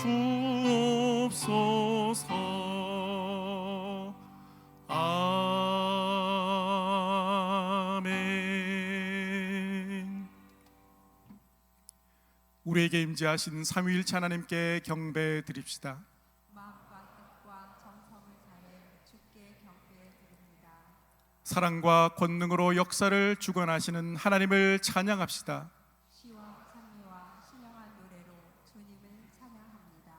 주옵소서. 아멘. 우리에게 임재하신 삼위일체 하나님께 경배 드립시다. 마음과 뜻과 정성을 다해 주께 경배해 드립니다. 사랑과 권능으로 역사를 주관하시는 하나님을 찬양합시다. 시와 찬미와 신령한 노래로 주님을 찬양합니다.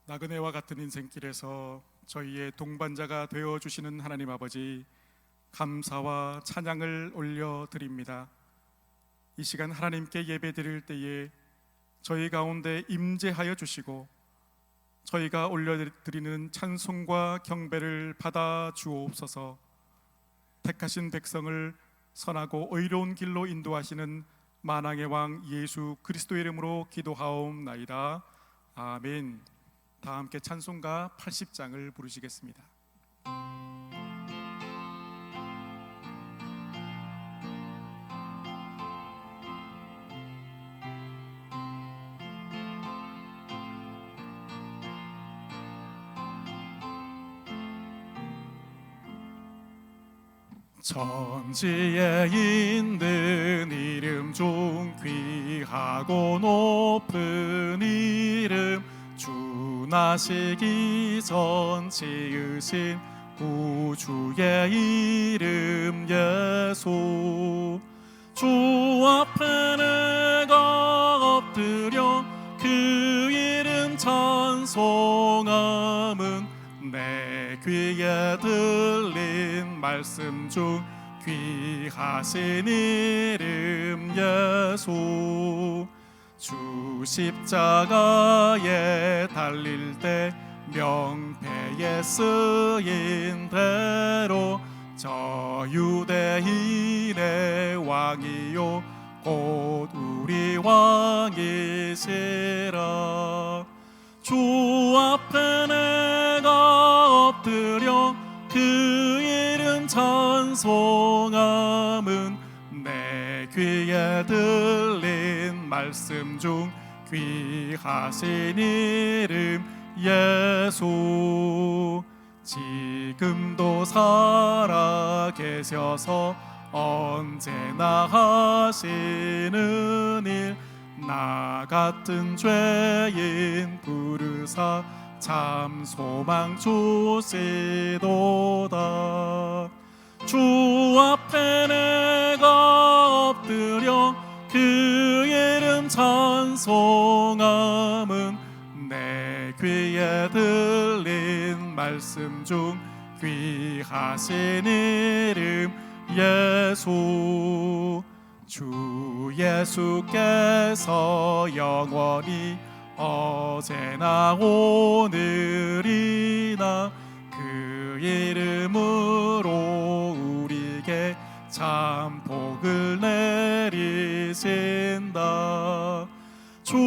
나그네와 같은 인생길에서 저희의 동반자가 되어주시는 하나님 아버지, 감사와 찬양을 올려드립니다. 이 시간 하나님께 예배드릴 때에 저희 가운데 임재하여 주시고 저희가 올려드리는 찬송과 경배를 받아 주옵소서. 택하신 백성을 선하고 의로운 길로 인도하시는 만왕의 왕 예수 그리스도의 이름으로 기도하옵나이다. 아멘. 다 함께 찬송가 80장을 부르시겠습니다. 천지에 있는 이름 중 귀하고 높은 이름, 주 나시기 전 지으신 구주의 이름 예수. 주 앞에 내가 엎드려 그 이름 찬송함은 내 귀에 들린 말씀 중 귀하신 이름 예수. 주 십자가에 달릴 때 명패에 쓰인 대로 저 유대인의 왕이요 곧 우리 왕이시라. 주 앞에 내가 엎드려 그 이름 찬송함은 내 귀에 들린 말씀 중 귀하신 이름 예수. 지금도 살아 계셔서 언제나 하시는 일, 나 같은 죄인 부르사 참 소망 주시도다. 주 앞에 내가 엎드려 그 이름 찬송함은 내 귀에 들린 말씀 중 귀하신 이름 예수. 주 예수께서 영원히 어제나 오늘이나 그 이름으로 우리에게 참 복을 내리신다. 주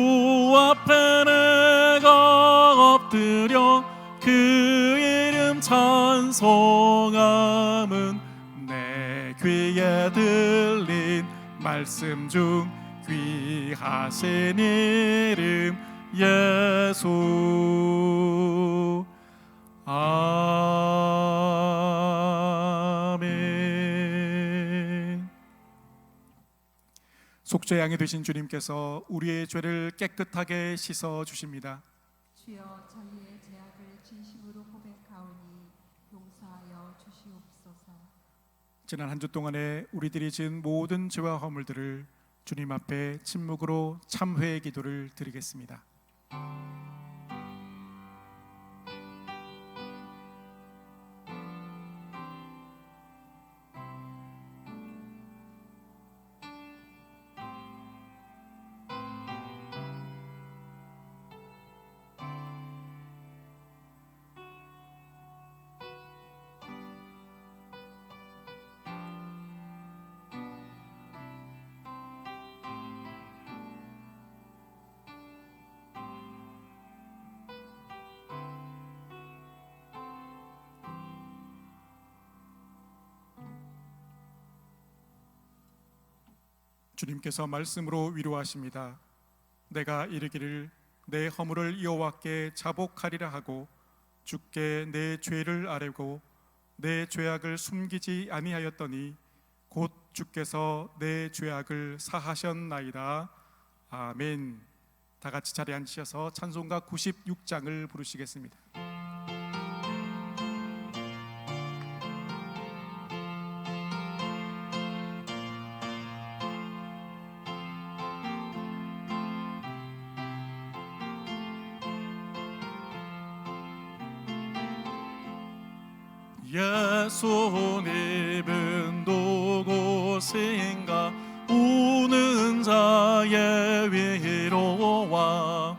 앞에 내가 엎드려 그 이름 찬송함은 내 귀에 들린 말씀 중 귀하신 이름 예수. 아멘. 속죄양이 되신 주님께서 우리의 죄를 깨끗하게 씻어 주십니다. 주여 저희의 죄악을 진심으로 고백하오니 용서하여 주시옵소서. 지난 한 주 동안에 우리들이 지은 모든 죄와 허물들을 주님 앞에 침묵으로 참회의 기도를 드리겠습니다. 주님께서 말씀으로 위로하십니다. 내가 이르기를 내 허물을 여호와께 자복하리라 하고 주께 내 죄를 아뢰고 내 죄악을 숨기지 아니하였더니 곧 주께서 내 죄악을 사하셨나이다. 아멘. 다 같이 자리에 앉으셔서 찬송가 96장을 부르시겠습니다. 예수님은 누구신가? 우는 자의 위로와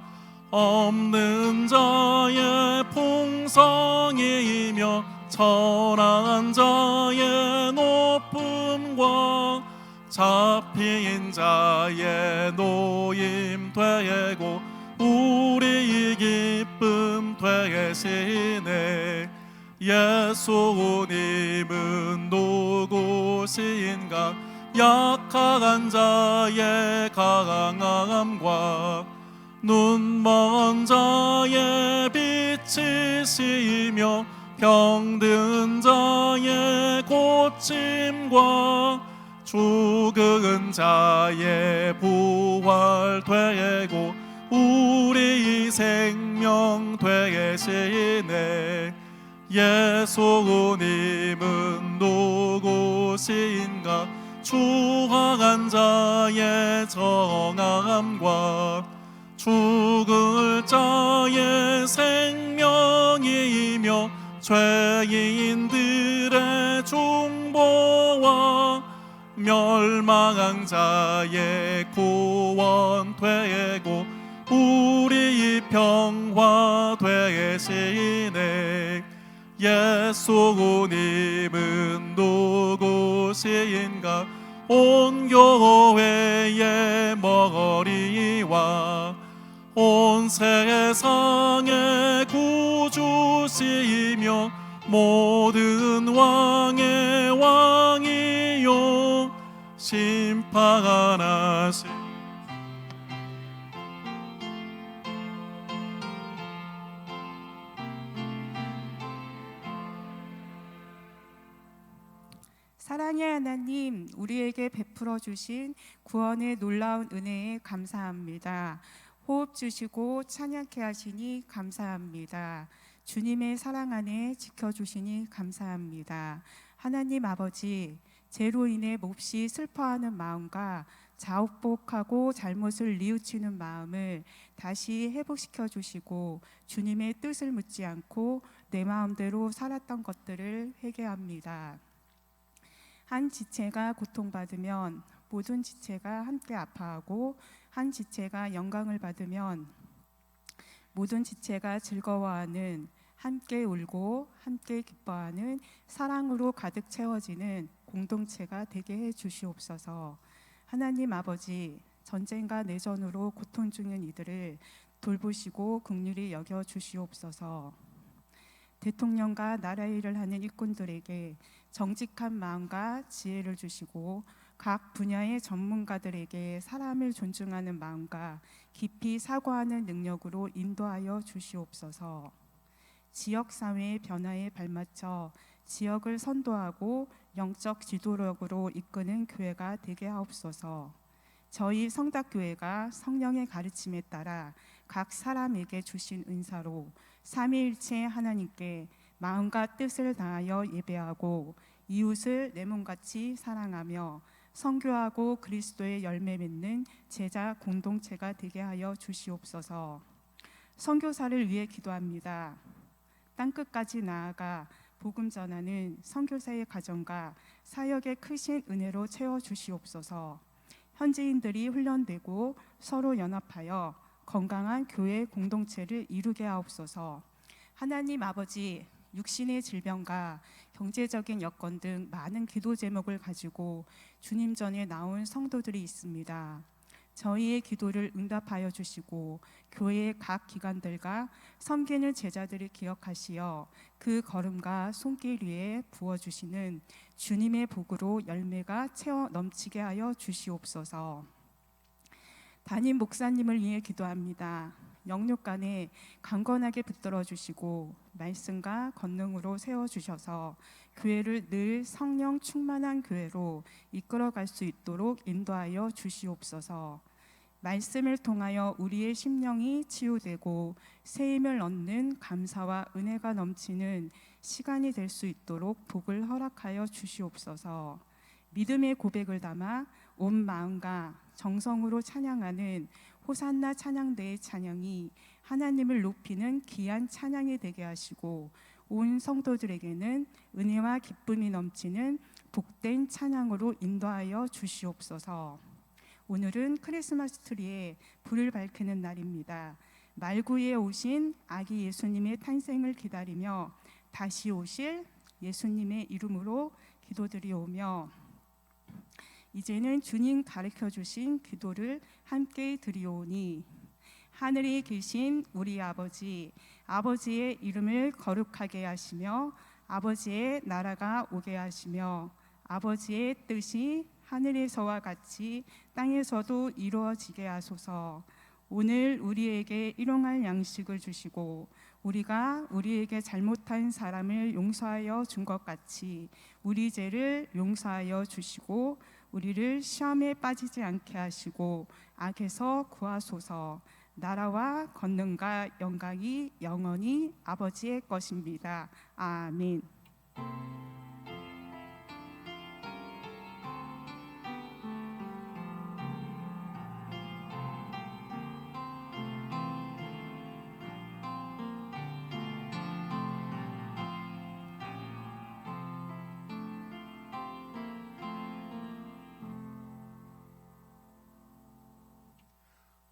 없는 자의 풍성이며 천한 자의 높음과 잡힌 자의 노임 되고 우리 기쁨 되시네. 예수님은 누구신가? 약한 자의 강함과 눈먼 자의 빛이시며 병든 자의 고침과 죽은 자의 부활 되고 우리 생명 되시네. 예수님은 누구신가? 추악한 자의 정함과 죽을 자의 생명이며 죄인들의 중보와 멸망한 자의 구원 되고 우리 평화 되시네. 예수님은 누구신가? 온 교회의 머리와 온 세상의 구주시며 모든 왕의 왕이요 심판하시. 사랑의 하나님, 우리에게 베풀어 주신 구원의 놀라운 은혜에 감사합니다. 호흡 주시고 찬양케 하시니 감사합니다. 주님의 사랑 안에 지켜주시니 감사합니다. 하나님 아버지, 죄로 인해 몹시 슬퍼하는 마음과 자복하고 잘못을 뉘우치는 마음을 다시 회복시켜 주시고 주님의 뜻을 묻지 않고 내 마음대로 살았던 것들을 회개합니다. 한 지체가 고통받으면 모든 지체가 함께 아파하고 한 지체가 영광을 받으면 모든 지체가 즐거워하는, 함께 울고 함께 기뻐하는 사랑으로 가득 채워지는 공동체가 되게 해 주시옵소서. 하나님 아버지, 전쟁과 내전으로 고통 중인 이들을 돌보시고 긍휼히 여겨 주시옵소서. 대통령과 나라 일을 하는 일꾼들에게 정직한 마음과 지혜를 주시고 각 분야의 전문가들에게 사람을 존중하는 마음과 깊이 사고하는 능력으로 인도하여 주시옵소서. 지역사회의 변화에 발맞춰 지역을 선도하고 영적 지도력으로 이끄는 교회가 되게 하옵소서. 저희 성닥교회가 성령의 가르침에 따라 각 사람에게 주신 은사로 삼위일체 하나님께 마음과 뜻을 다하여 예배하고 이웃을 내 몸같이 사랑하며 선교하고 그리스도의 열매 맺는 제자 공동체가 되게 하여 주시옵소서. 선교사를 위해 기도합니다. 땅끝까지 나아가 복음 전하는 선교사의 가정과 사역의 크신 은혜로 채워 주시옵소서. 현지인들이 훈련되고 서로 연합하여 건강한 교회 공동체를 이루게 하옵소서. 하나님 아버지, 육신의 질병과 경제적인 여건 등 많은 기도 제목을 가지고 주님 전에 나온 성도들이 있습니다. 저희의 기도를 응답하여 주시고 교회의 각 기관들과 섬기는 제자들을 기억하시어 그 걸음과 손길 위에 부어주시는 주님의 복으로 열매가 채워 넘치게 하여 주시옵소서. 담임 목사님을 위해 기도합니다. 영육간에 강건하게 붙들어 주시고 말씀과 권능으로 세워주셔서 교회를 늘 성령 충만한 교회로 이끌어갈 수 있도록 인도하여 주시옵소서. 말씀을 통하여 우리의 심령이 치유되고 새 힘을 얻는 감사와 은혜가 넘치는 시간이 될 수 있도록 복을 허락하여 주시옵소서. 믿음의 고백을 담아 온 마음과 정성으로 찬양하는 호산나 찬양대의 찬양이 하나님을 높이는 귀한 찬양이 되게 하시고 온 성도들에게는 은혜와 기쁨이 넘치는 복된 찬양으로 인도하여 주시옵소서. 오늘은 크리스마스 트리에 불을 밝히는 날입니다. 말구에 오신 아기 예수님의 탄생을 기다리며 다시 오실 예수님의 이름으로 기도드리오며 이제는 주님 가르쳐 주신 기도를 함께 드리오니 하늘에 계신 우리 아버지, 아버지의 이름을 거룩하게 하시며 아버지의 나라가 오게 하시며 아버지의 뜻이 하늘에서와 같이 땅에서도 이루어지게 하소서. 오늘 우리에게 일용할 양식을 주시고 우리가 우리에게 잘못한 사람을 용서하여 준 것 같이 우리 죄를 용서하여 주시고 우리를 시험에 빠지지 않게 하시고 악에서 구하소서. 나라와 권능과 영광이 영원히 아버지의 것입니다. 아멘.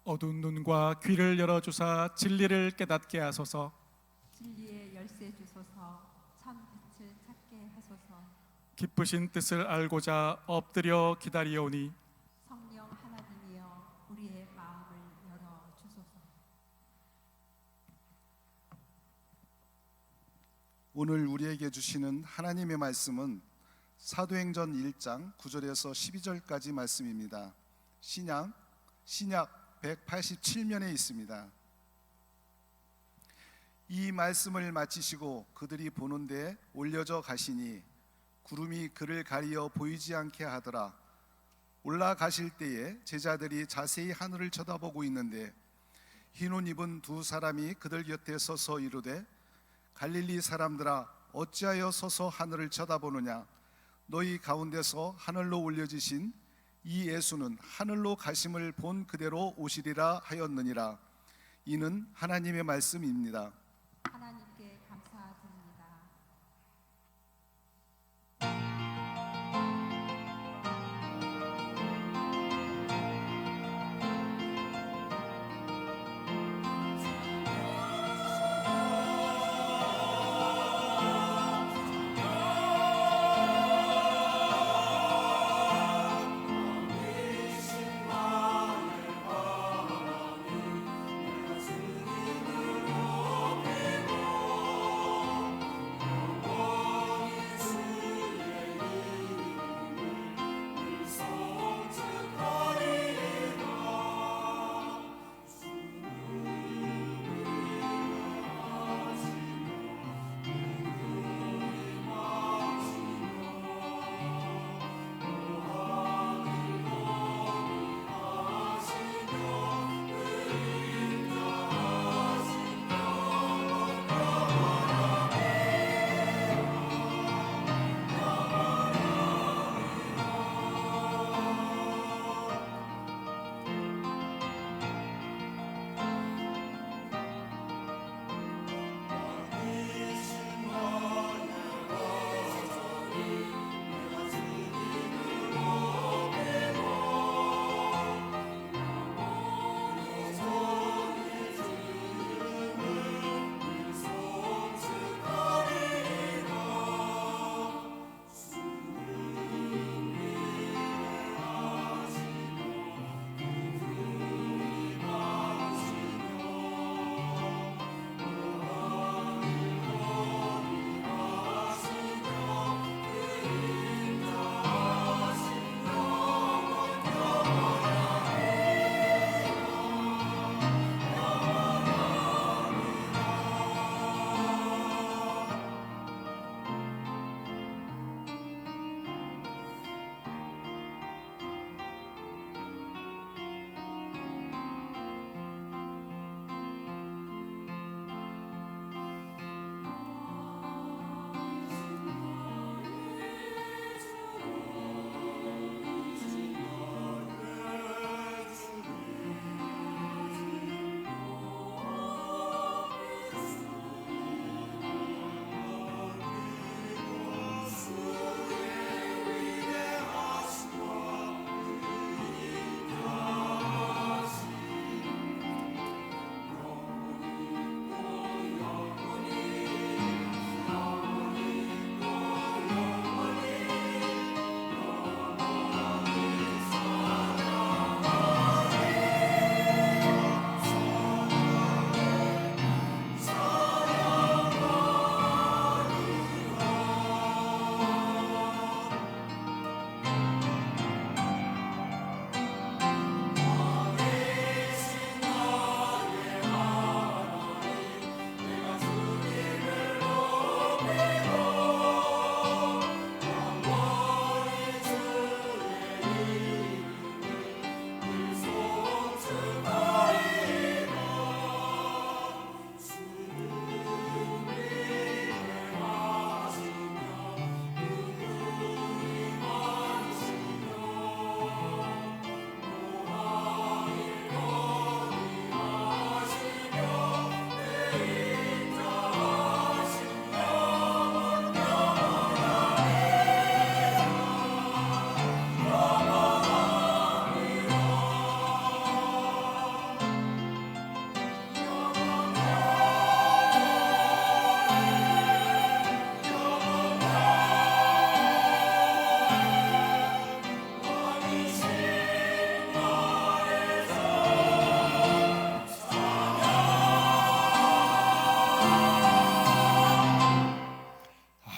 어두운 눈과 귀를 열어주사 진리를 깨닫게 하소서. 진리의 열쇠 주소서. 참 빛을 찾게 하소서. 기쁘신 뜻을 알고자 엎드려 기다리오니 성령 하나님이여 우리의 마음을 열어 주소서. 오늘 우리에게 주시는 하나님의 말씀은 사도행전 1장 9절에서 12절까지 말씀입니다. 신약 187면에 있습니다. 이 말씀을 마치시고 그들이 보는 데 올려져 가시니 구름이 그를 가리어 보이지 않게 하더라. 올라가실 때에 제자들이 자세히 하늘을 쳐다보고 있는데 흰 옷 입은 두 사람이 그들 곁에 서서 이르되 갈릴리 사람들아 어찌하여 서서 하늘을 쳐다보느냐. 너희 가운데서 하늘로 올려지신 이 예수는 하늘로 가심을 본 그대로 오시리라 하였느니라. 이는 하나님의 말씀입니다. 하나님께 감사드립니다.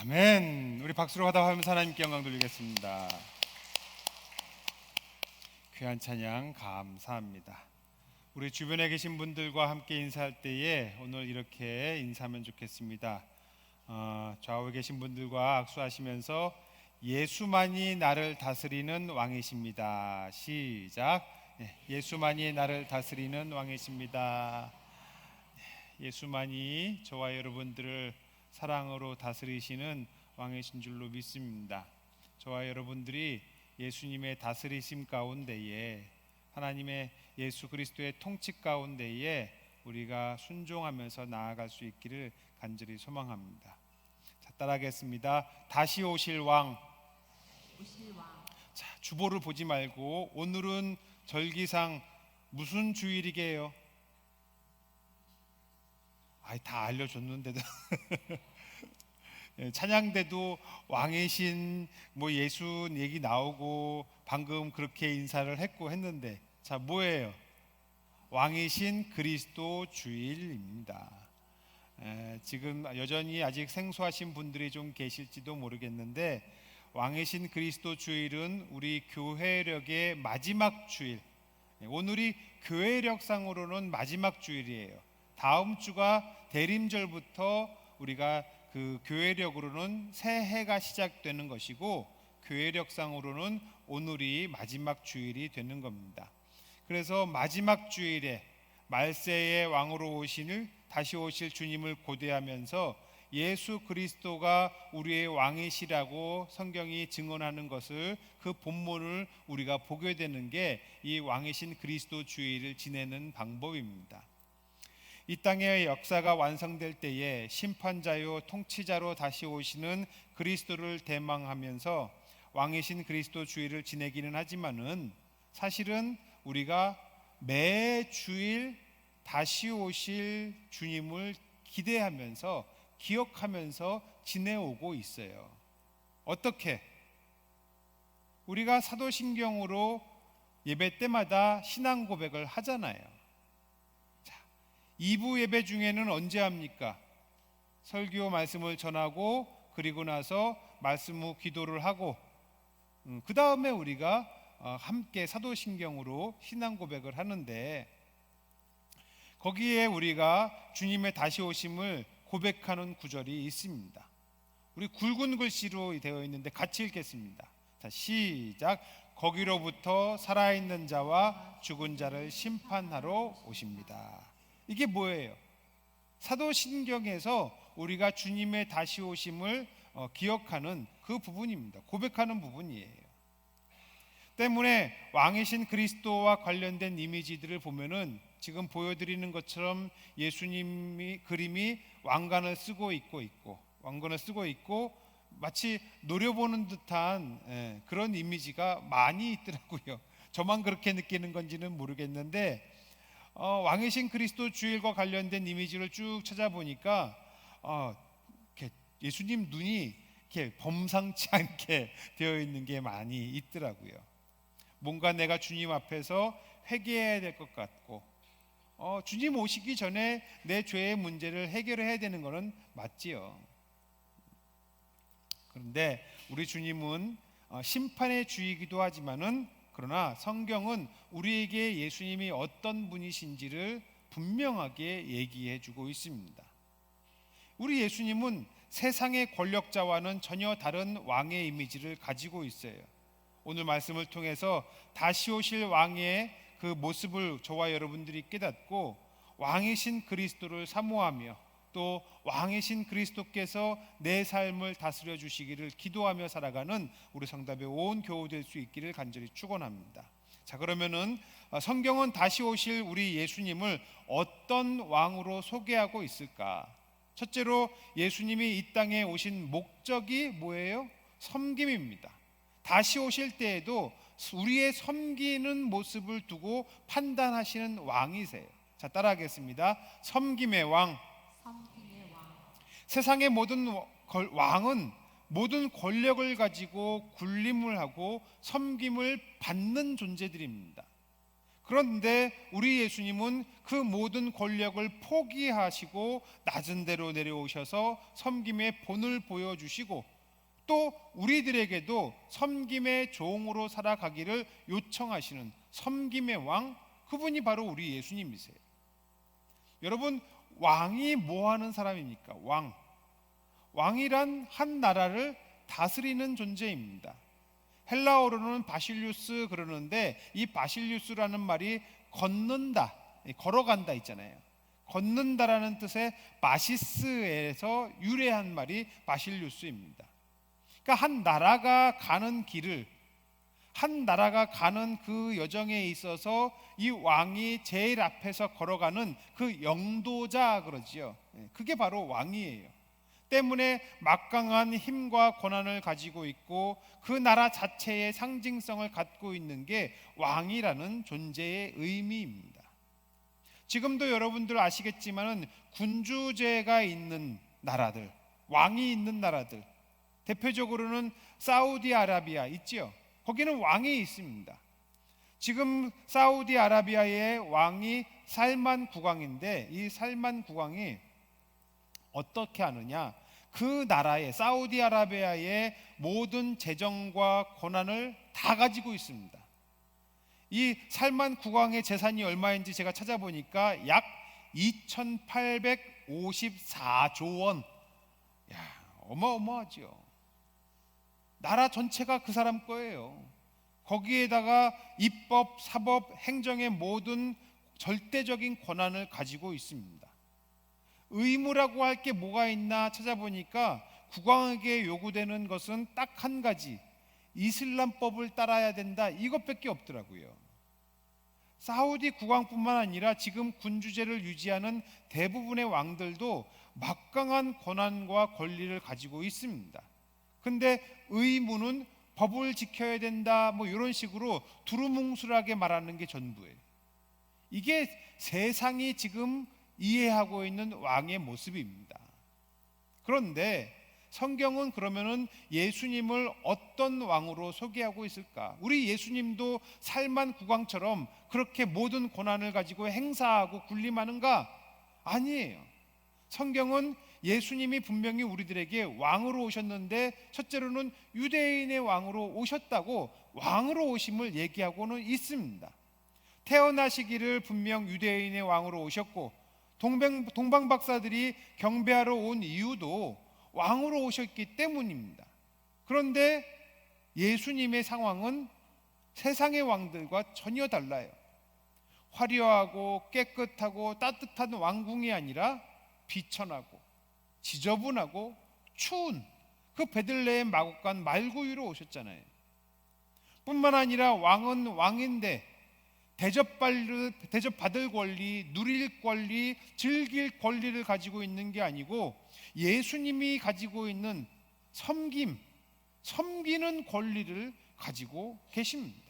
아멘. 우리 박수로 화답하면서 하나님께 영광 돌리겠습니다. 귀한 찬양 감사합니다. 우리 주변에 계신 분들과 함께 인사할 때에 오늘 이렇게 인사하면 좋겠습니다. 좌우에 계신 분들과 악수하시면서 예수만이 나를 다스리는 왕이십니다. 시작. 예수만이 나를 다스리는 왕이십니다. 예수만이 저와 여러분들을 사랑으로 다스리시는 왕이신 줄로 믿습니다. 저와 여러분들이 예수님의 다스리심 가운데에, 하나님의 예수 그리스도의 통치 가운데에 우리가 순종하면서 나아갈 수 있기를 간절히 소망합니다. 자, 따라하겠습니다. 다시 오실 왕. 자, 주보를 보지 말고 오늘은 절기상 무슨 주일이게요? 다 알려줬는데도 찬양대도 왕이신 예수 얘기 나오고 방금 그렇게 인사를 했는데, 자, 뭐예요? 왕이신 그리스도 주일입니다. 지금 여전히 아직 생소하신 분들이 좀 계실지도 모르겠는데, 왕이신 그리스도 주일은 우리 교회력의 마지막 주일, 오늘이 교회력상으로는 마지막 주일이에요. 다음 주가 대림절부터 우리가 그 교회력으로는 새해가 시작되는 것이고, 교회력상으로는 오늘이 마지막 주일이 되는 겁니다. 그래서 마지막 주일에 말세의 왕으로 다시 오실 주님을 고대하면서 예수 그리스도가 우리의 왕이시라고 성경이 증언하는 것을, 그 본문을 우리가 보게 되는 게 이 왕이신 그리스도 주일을 지내는 방법입니다. 이 땅의 역사가 완성될 때에 심판자요 통치자로 다시 오시는 그리스도를 대망하면서 왕이신 그리스도 주일을 지내기는 하지만은, 사실은 우리가 매 주일 다시 오실 주님을 기대하면서 기억하면서 지내오고 있어요. 어떻게? 우리가 사도신경으로 예배 때마다 신앙 고백을 하잖아요. 2부 예배 중에는 언제 합니까? 설교 말씀을 전하고 그리고 나서 말씀 후 기도를 하고, 그 다음에 우리가 함께 사도신경으로 신앙 고백을 하는데, 거기에 우리가 주님의 다시 오심을 고백하는 구절이 있습니다. 우리 굵은 글씨로 되어 있는데 같이 읽겠습니다. 자, 시작. 거기로부터 살아있는 자와 죽은 자를 심판하러 오십니다. 이게 뭐예요? 사도신경에서 우리가 주님의 다시 오심을 기억하는 그 부분입니다. 고백하는 부분이에요. 때문에 왕이신 그리스도와 관련된 이미지들을 보면은 지금 보여드리는 것처럼 예수님이 그림이 왕관을 쓰고 있고 마치 노려보는 듯한 그런 이미지가 많이 있더라고요. 저만 그렇게 느끼는 건지는 모르겠는데, 왕이신 그리스도 주일과 관련된 이미지를 쭉 찾아보니까 예수님 눈이 이렇게 범상치 않게 되어 있는 게 많이 있더라고요. 뭔가 내가 주님 앞에서 회개해야 될 것 같고, 주님 오시기 전에 내 죄의 문제를 해결해야 되는 것은 맞지요. 그런데 우리 주님은 심판의 주이기도 하지만은, 그러나 성경은 우리에게 예수님이 어떤 분이신지를 분명하게 얘기해 주고 있습니다. 우리 예수님은 세상의 권력자와는 전혀 다른 왕의 이미지를 가지고 있어요. 오늘 말씀을 통해서 다시 오실 왕의 그 모습을 저와 여러분들이 깨닫고, 왕이신 그리스도를 사모하며 또 왕이신 그리스도께서 내 삶을 다스려 주시기를 기도하며 살아가는 우리 성답의 온 교우 될 수 있기를 간절히 축원합니다. 자, 그러면은 성경은 다시 오실 우리 예수님을 어떤 왕으로 소개하고 있을까? 첫째로 예수님이 이 땅에 오신 목적이 뭐예요? 섬김입니다. 다시 오실 때에도 우리의 섬기는 모습을 두고 판단하시는 왕이세요. 자, 따라하겠습니다. 섬김의 왕. 세상의 모든 왕은 모든 권력을 가지고 군림을 하고 섬김을 받는 존재들입니다. 그런데 우리 예수님은 그 모든 권력을 포기하시고 낮은 데로 내려오셔서 섬김의 본을 보여주시고 또 우리들에게도 섬김의 종으로 살아가기를 요청하시는 섬김의 왕, 그분이 바로 우리 예수님이세요. 여러분, 왕이 뭐 하는 사람입니까? 왕이란 한 나라를 다스리는 존재입니다. 헬라어로는 바실리우스 그러는데 이 바실리우스라는 말이 걷는다, 걸어간다 있잖아요. 걷는다라는 뜻의 바시스에서 유래한 말이 바실리우스입니다. 그러니까 한 나라가 가는 길을, 한 나라가 가는 그 여정에 있어서 이 왕이 제일 앞에서 걸어가는 그 영도자 그러지요. 그게 바로 왕이에요. 때문에 막강한 힘과 권한을 가지고 있고 그 나라 자체의 상징성을 갖고 있는 게 왕이라는 존재의 의미입니다. 지금도 여러분들 아시겠지만은 군주제가 있는 나라들, 왕이 있는 나라들, 대표적으로는 사우디아라비아 있지요. 거기는 왕이 있습니다. 지금 사우디아라비아의 왕이 살만 국왕인데 이 살만 국왕이 어떻게 하느냐? 그 나라의 사우디아라비아의 모든 재정과 권한을 다 가지고 있습니다. 이 살만 국왕의 재산이 얼마인지 제가 찾아보니까 약 2,854조 원. 야, 어마어마하죠. 나라 전체가 그 사람 거예요. 거기에다가 입법, 사법, 행정의 모든 절대적인 권한을 가지고 있습니다. 의무라고 할 게 뭐가 있나 찾아보니까 국왕에게 요구되는 것은 딱 한 가지, 이슬람법을 따라야 된다, 이것밖에 없더라고요. 사우디 국왕뿐만 아니라 지금 군주제를 유지하는 대부분의 왕들도 막강한 권한과 권리를 가지고 있습니다. 근데 의무는 법을 지켜야 된다, 뭐 이런 식으로 두루뭉술하게 말하는 게 전부예요. 이게 세상이 지금 이해하고 있는 왕의 모습입니다. 그런데 성경은 그러면은 예수님을 어떤 왕으로 소개하고 있을까? 우리 예수님도 살만 국왕처럼 그렇게 모든 권한을 가지고 행사하고 군림하는가? 아니에요. 성경은 예수님이 분명히 우리들에게 왕으로 오셨는데 첫째로는 유대인의 왕으로 오셨다고 왕으로 오심을 얘기하고는 있습니다. 태어나시기를 분명 유대인의 왕으로 오셨고 동방 박사들이 경배하러 온 이유도 왕으로 오셨기 때문입니다. 그런데 예수님의 상황은 세상의 왕들과 전혀 달라요. 화려하고 깨끗하고 따뜻한 왕궁이 아니라 비천하고 지저분하고 추운 그 베들레헴 마곡간 말구유로 오셨잖아요. 뿐만 아니라 왕은 왕인데 대접받을 권리, 누릴 권리, 즐길 권리를 가지고 있는 게 아니고 예수님이 가지고 있는 섬기는 권리를 가지고 계십니다.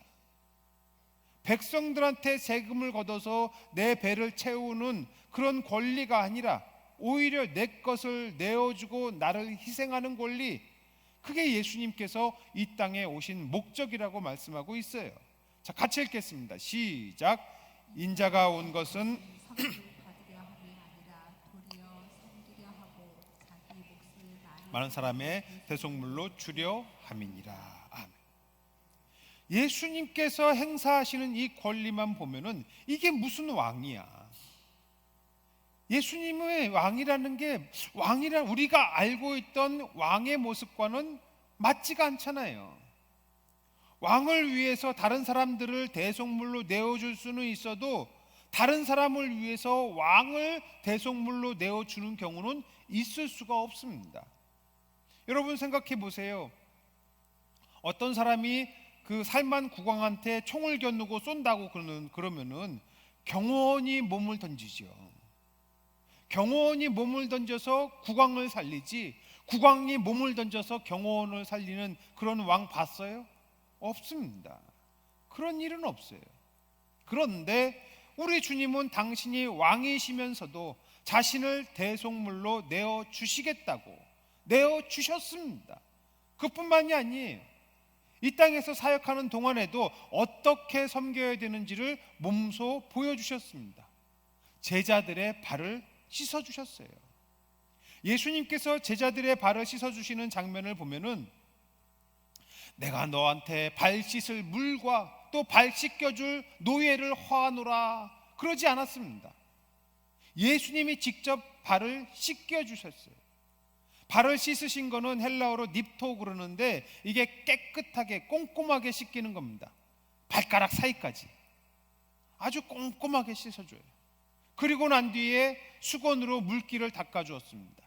백성들한테 세금을 걷어서 내 배를 채우는 그런 권리가 아니라 오히려 내 것을 내어주고 나를 희생하는 권리, 그게 예수님께서 이 땅에 오신 목적이라고 말씀하고 있어요. 자, 같이 읽겠습니다. 시작. 인자가 온 것은 선물을 받으려 함이 아니라 도리어 섬기려 하고 자기 몫을 많은 사람의 대속물로 주려 함이니라. 아멘. 예수님께서 행사하시는 이 권리만 보면은 이게 무슨 왕이야? 예수님의 왕이라는 게 우리가 알고 있던 왕의 모습과는 맞지가 않잖아요. 왕을 위해서 다른 사람들을 대속물로 내어줄 수는 있어도 다른 사람을 위해서 왕을 대속물로 내어주는 경우는 있을 수가 없습니다. 여러분 생각해 보세요. 어떤 사람이 그 살만 국왕한테 총을 겨누고 쏜다고 그러면은 경호원이 몸을 던지죠. 경호원이 몸을 던져서 국왕을 살리지, 국왕이 몸을 던져서 경호원을 살리는 그런 왕 봤어요? 없습니다. 그런 일은 없어요. 그런데 우리 주님은 당신이 왕이시면서도 자신을 대속물로 내어주시겠다고 내어주셨습니다. 그뿐만이 아니에요. 이 땅에서 사역하는 동안에도 어떻게 섬겨야 되는지를 몸소 보여주셨습니다. 제자들의 발을 씻어주셨어요. 예수님께서 제자들의 발을 씻어주시는 장면을 보면은 내가 너한테 발 씻을 물과 또 발 씻겨줄 노예를 허하노라 그러지 않았습니다. 예수님이 직접 발을 씻겨주셨어요. 발을 씻으신 거는 헬라어로 닙토 그러는데 이게 깨끗하게 꼼꼼하게 씻기는 겁니다. 발가락 사이까지 아주 꼼꼼하게 씻어줘요. 그리고 난 뒤에 수건으로 물기를 닦아주었습니다.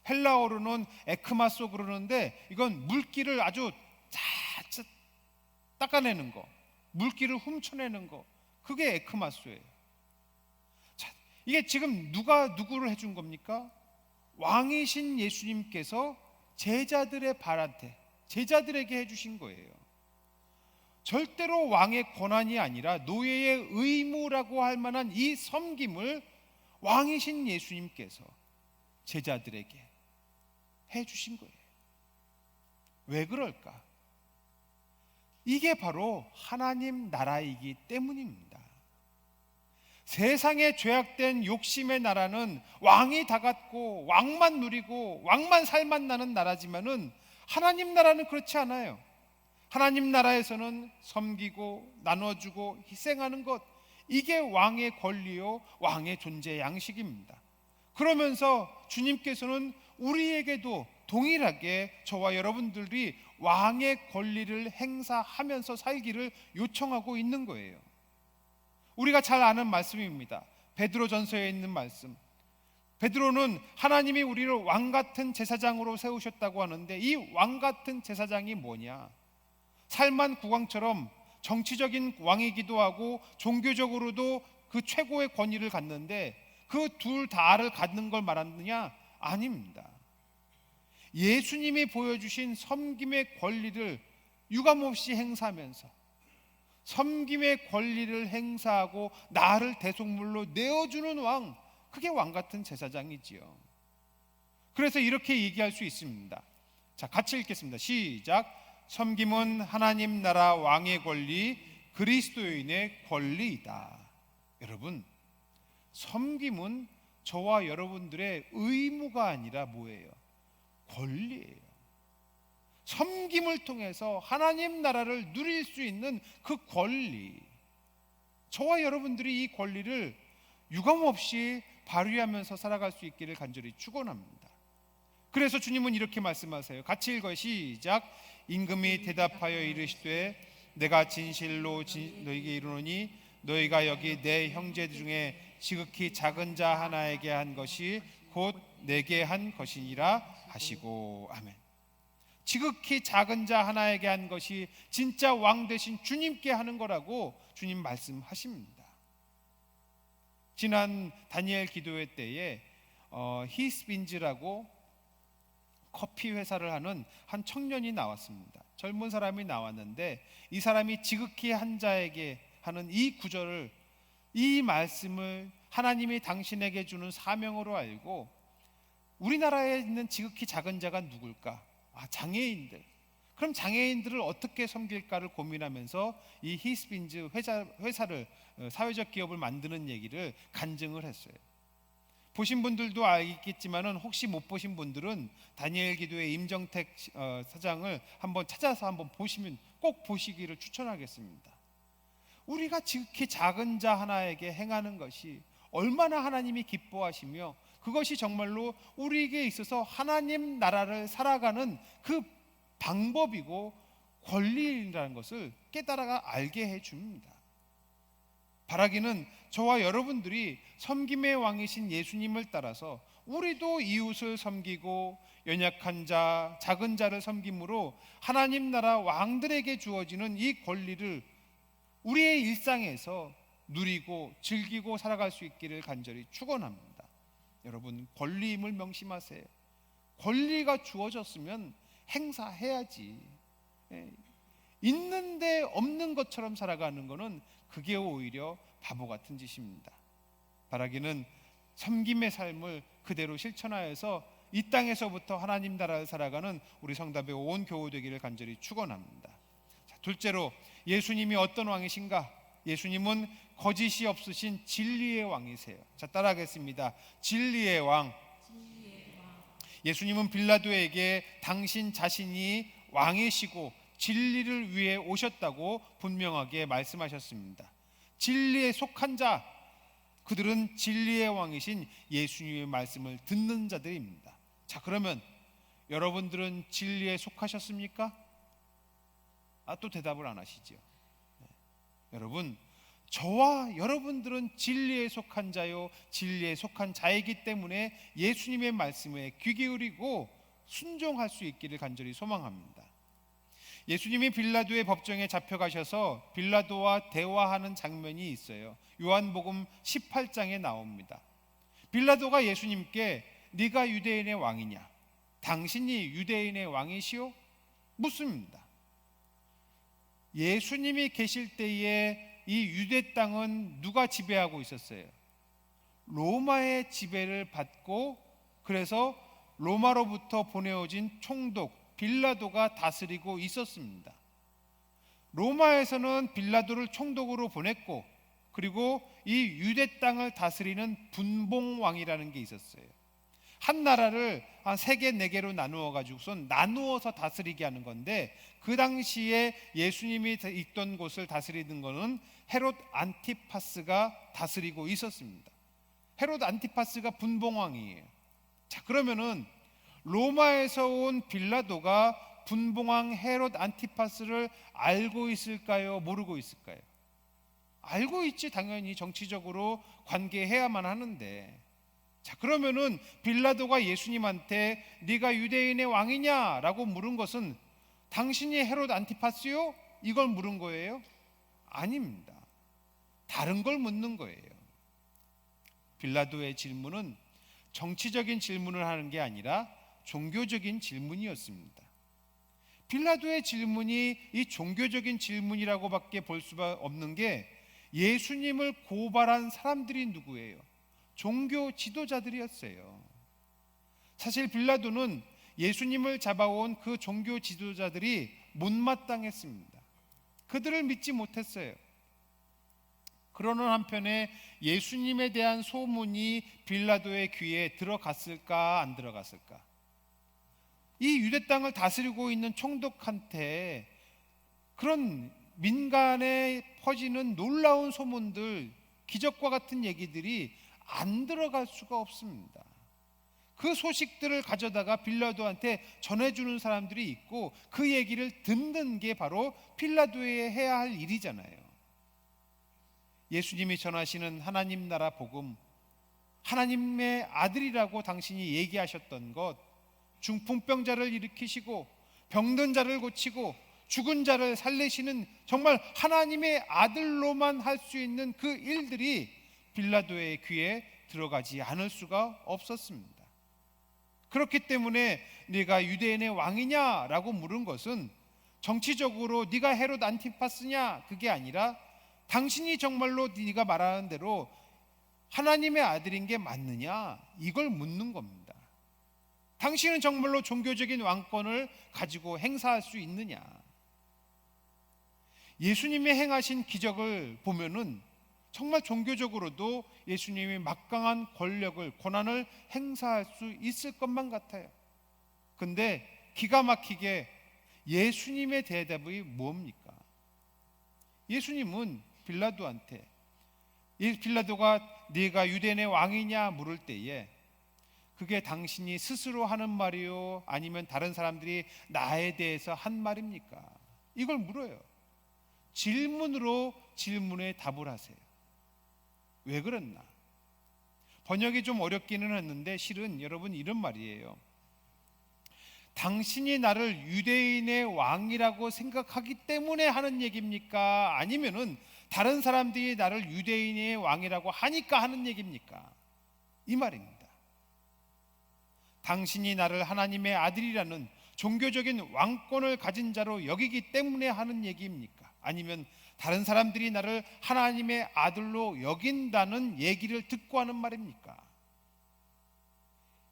헬라어로는 에크마소 그러는데 이건 물기를 아주 잘 닦아내는 거, 물기를 훔쳐내는 거, 그게 에크마소예요. 자, 이게 지금 누가 누구를 해준 겁니까? 왕이신 예수님께서 제자들의 발한테, 제자들에게 해주신 거예요. 절대로 왕의 권한이 아니라 노예의 의무라고 할 만한 이 섬김을 왕이신 예수님께서 제자들에게 해주신 거예요. 왜 그럴까? 이게 바로 하나님 나라이기 때문입니다. 세상에 죄악된 욕심의 나라는 왕이 다 갖고 왕만 누리고 왕만 살만 나는 나라지만은 하나님 나라는 그렇지 않아요. 하나님 나라에서는 섬기고 나눠주고 희생하는 것, 이게 왕의 권리요 왕의 존재 양식입니다. 그러면서 주님께서는 우리에게도 동일하게 저와 여러분들이 왕의 권리를 행사하면서 살기를 요청하고 있는 거예요. 우리가 잘 아는 말씀입니다. 베드로전서에 있는 말씀. 베드로는 하나님이 우리를 왕같은 제사장으로 세우셨다고 하는데 이 왕같은 제사장이 뭐냐? 살만 국왕처럼 정치적인 왕이기도 하고 종교적으로도 그 최고의 권위를 갖는데 그 둘 다를 갖는 걸 말하느냐? 아닙니다. 예수님이 보여주신 섬김의 권리를 유감없이 행사하면서 섬김의 권리를 행사하고 나를 대속물로 내어주는 왕, 그게 왕같은 제사장이지요. 그래서 이렇게 얘기할 수 있습니다. 자, 같이 읽겠습니다. 시작. 섬김은 하나님 나라 왕의 권리, 그리스도인의 권리이다. 여러분, 섬김은 저와 여러분들의 의무가 아니라 뭐예요? 권리예요. 섬김을 통해서 하나님 나라를 누릴 수 있는 그 권리, 저와 여러분들이 이 권리를 유감없이 발휘하면서 살아갈 수 있기를 간절히 축원합니다. 그래서 주님은 이렇게 말씀하세요. 같이 읽어요. 시작. 임금이 대답하여 이르시되 내가 진실로 너희에게 이르노니 너희가 여기 내 형제 중에 지극히 작은 자 하나에게 한 것이 곧 내게 한 것이니라 하시고. 아멘. 지극히 작은 자 하나에게 한 것이 진짜 왕 되신 주님께 하는 거라고 주님 말씀하십니다. 지난 다니엘 기도회 때에 히스빈즈라고 커피 회사를 하는 한 청년이 나왔습니다. 젊은 사람이 나왔는데 이 사람이 지극히 한 자에게 하는 이 구절을, 이 말씀을 하나님이 당신에게 주는 사명으로 알고 우리나라에 있는 지극히 작은 자가 누굴까? 장애인들. 그럼 장애인들을 어떻게 섬길까를 고민하면서 이 히스빈즈 회사를, 사회적 기업을 만드는 얘기를 간증을 했어요. 보신 분들도 알겠지만은 혹시 못 보신 분들은 다니엘 기도의 임정택 사장을 한번 찾아서 한번 보시면 꼭 보시기를 추천하겠습니다. 우리가 지극히 작은 자 하나에게 행하는 것이 얼마나 하나님이 기뻐하시며 그것이 정말로 우리에게 있어서 하나님 나라를 살아가는 그 방법이고 권리라는 것을 깨달아 알게 해줍니다. 바라기는 저와 여러분들이 섬김의 왕이신 예수님을 따라서 우리도 이웃을 섬기고 연약한 자, 작은 자를 섬김으로 하나님 나라 왕들에게 주어지는 이 권리를 우리의 일상에서 누리고 즐기고 살아갈 수 있기를 간절히 축원합니다. 여러분, 권리임을 명심하세요. 권리가 주어졌으면 행사해야지. 있는데 없는 것처럼 살아가는 것은 그게 오히려 바보 같은 짓입니다. 바라기는 섬김의 삶을 그대로 실천하여서 이 땅에서부터 하나님 나라를 살아가는 우리 성답의 온 교우 되기를 간절히 축원합니다. 둘째로 예수님이 어떤 왕이신가? 예수님은 거짓이 없으신 진리의 왕이세요. 자, 따라하겠습니다. 진리의 왕. 예수님은 빌라도에게 당신 자신이 왕이시고 진리를 위해 오셨다고 분명하게 말씀하셨습니다. 진리에 속한 자, 그들은 진리의 왕이신 예수님의 말씀을 듣는 자들입니다. 자, 그러면 여러분들은 진리에 속하셨습니까? 또 대답을 안 하시죠. 여러분, 저와 여러분들은 진리에 속한 자요, 진리에 속한 자이기 때문에 예수님의 말씀에 귀 기울이고 순종할 수 있기를 간절히 소망합니다. 예수님이 빌라도의 법정에 잡혀가셔서 빌라도와 대화하는 장면이 있어요. 요한복음 18장에 나옵니다. 빌라도가 예수님께 네가 유대인의 왕이냐? 당신이 유대인의 왕이시오? 묻습니다. 예수님이 계실 때에 이 유대 땅은 누가 지배하고 있었어요? 로마의 지배를 받고, 그래서 로마로부터 보내어진 총독 빌라도가 다스리고 있었습니다. 로마에서는 빌라도를 총독으로 보냈고, 그리고 이 유대 땅을 다스리는 분봉왕이라는 게 있었어요. 한 나라를 한 3개, 4개로 나누어 가지고선 나누어서 다스리게 하는 건데, 그 당시에 예수님이 있던 곳을 다스리는 것은 헤롯 안티파스가 다스리고 있었습니다. 헤롯 안티파스가 분봉왕이에요. 자, 그러면은 로마에서 온 빌라도가 분봉왕 헤롯 안티파스를 알고 있을까요? 모르고 있을까요? 알고 있지. 당연히 정치적으로 관계해야만 하는데, 자, 그러면은 빌라도가 예수님한테 네가 유대인의 왕이냐라고 물은 것은 당신이 헤롯 안티파스요? 이걸 물은 거예요? 아닙니다. 다른 걸 묻는 거예요. 빌라도의 질문은 정치적인 질문을 하는 게 아니라 종교적인 질문이었습니다. 빌라도의 질문이 이 종교적인 질문이라고밖에 볼 수가 없는 게, 예수님을 고발한 사람들이 누구예요? 종교 지도자들이었어요. 사실 빌라도는 예수님을 잡아온 그 종교 지도자들이 못마땅했습니다. 그들을 믿지 못했어요. 그러는 한편에 예수님에 대한 소문이 빌라도의 귀에 들어갔을까, 안 들어갔을까? 이 유대 땅을 다스리고 있는 총독한테 그런 민간에 퍼지는 놀라운 소문들, 기적과 같은 얘기들이 안 들어갈 수가 없습니다. 그 소식들을 가져다가 빌라도한테 전해주는 사람들이 있고, 그 얘기를 듣는 게 바로 빌라도에 해야 할 일이잖아요. 예수님이 전하시는 하나님 나라 복음, 하나님의 아들이라고 당신이 얘기하셨던 것, 중풍병자를 일으키시고 병든 자를 고치고 죽은 자를 살리시는 정말 하나님의 아들로만 할 수 있는 그 일들이 빌라도의 귀에 들어가지 않을 수가 없었습니다. 그렇기 때문에 네가 유대인의 왕이냐라고 물은 것은 정치적으로 네가 헤롯 안티파스냐, 그게 아니라 당신이 정말로 네가 말하는 대로 하나님의 아들인 게 맞느냐, 이걸 묻는 겁니다. 당신은 정말로 종교적인 왕권을 가지고 행사할 수 있느냐. 예수님이 행하신 기적을 보면은 정말 종교적으로도 예수님이 막강한 권력을, 권한을 행사할 수 있을 것만 같아요. 근데 기가 막히게 예수님의 대답이 뭡니까? 예수님은 빌라도한테, 빌라도가 네가 유대인의 왕이냐 물을 때에, 그게 당신이 스스로 하는 말이요, 아니면 다른 사람들이 나에 대해서 한 말입니까? 이걸 물어요. 질문으로 질문에 답을 하세요. 왜 그랬나? 번역이 좀 어렵기는 했는데 실은 여러분 이런 말이에요. 당신이 나를 유대인의 왕이라고 생각하기 때문에 하는 얘기입니까? 아니면은 다른 사람들이 나를 유대인의 왕이라고 하니까 하는 얘기입니까? 이 말입니다. 당신이 나를 하나님의 아들이라는 종교적인 왕권을 가진 자로 여기기 때문에 하는 얘기입니까? 아니면 다른 사람들이 나를 하나님의 아들로 여긴다는 얘기를 듣고 하는 말입니까?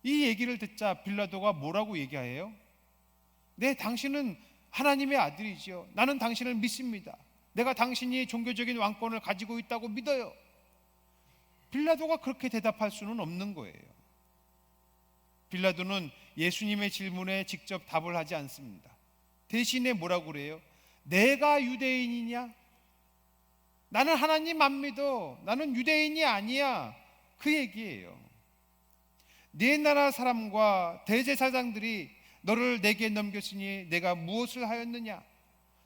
이 얘기를 듣자 빌라도가 뭐라고 얘기해요? 네, 당신은 하나님의 아들이지요. 나는 당신을 믿습니다. 내가 당신이 종교적인 왕권을 가지고 있다고 믿어요. 빌라도가 그렇게 대답할 수는 없는 거예요. 빌라도는 예수님의 질문에 직접 답을 하지 않습니다. 대신에 뭐라고 그래요? 내가 유대인이냐? 나는 하나님 안 믿어. 나는 유대인이 아니야. 그 얘기예요. 네 나라 사람과 대제사장들이 너를 내게 넘겼으니 내가 무엇을 하였느냐?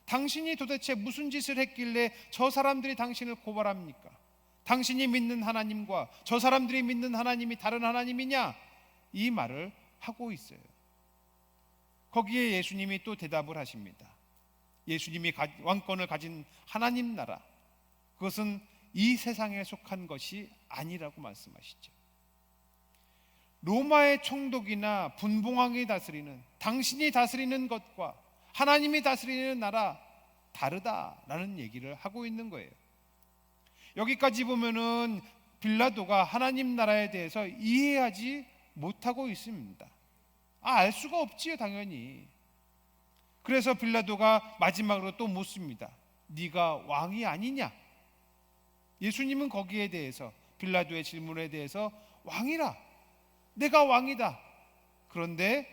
당신이 도대체 무슨 짓을 했길래 저 사람들이 당신을 고발합니까? 당신이 믿는 하나님과 저 사람들이 믿는 하나님이 다른 하나님이냐? 이 말을 하고 있어요. 거기에 예수님이 또 대답을 하십니다. 예수님이 왕권을 가진 하나님 나라, 그것은 이 세상에 속한 것이 아니라고 말씀하시죠. 로마의 총독이나 분봉왕이 다스리는, 당신이 다스리는 것과 하나님이 다스리는 나라 다르다라는 얘기를 하고 있는 거예요. 여기까지 보면은 빌라도가 하나님 나라에 대해서 이해하지 못하고 있습니다. 알 수가 없지요, 당연히. 그래서 빌라도가 마지막으로 또 묻습니다. 네가 왕이 아니냐? 예수님은 거기에 대해서, 빌라도의 질문에 대해서 왕이라, 내가 왕이다. 그런데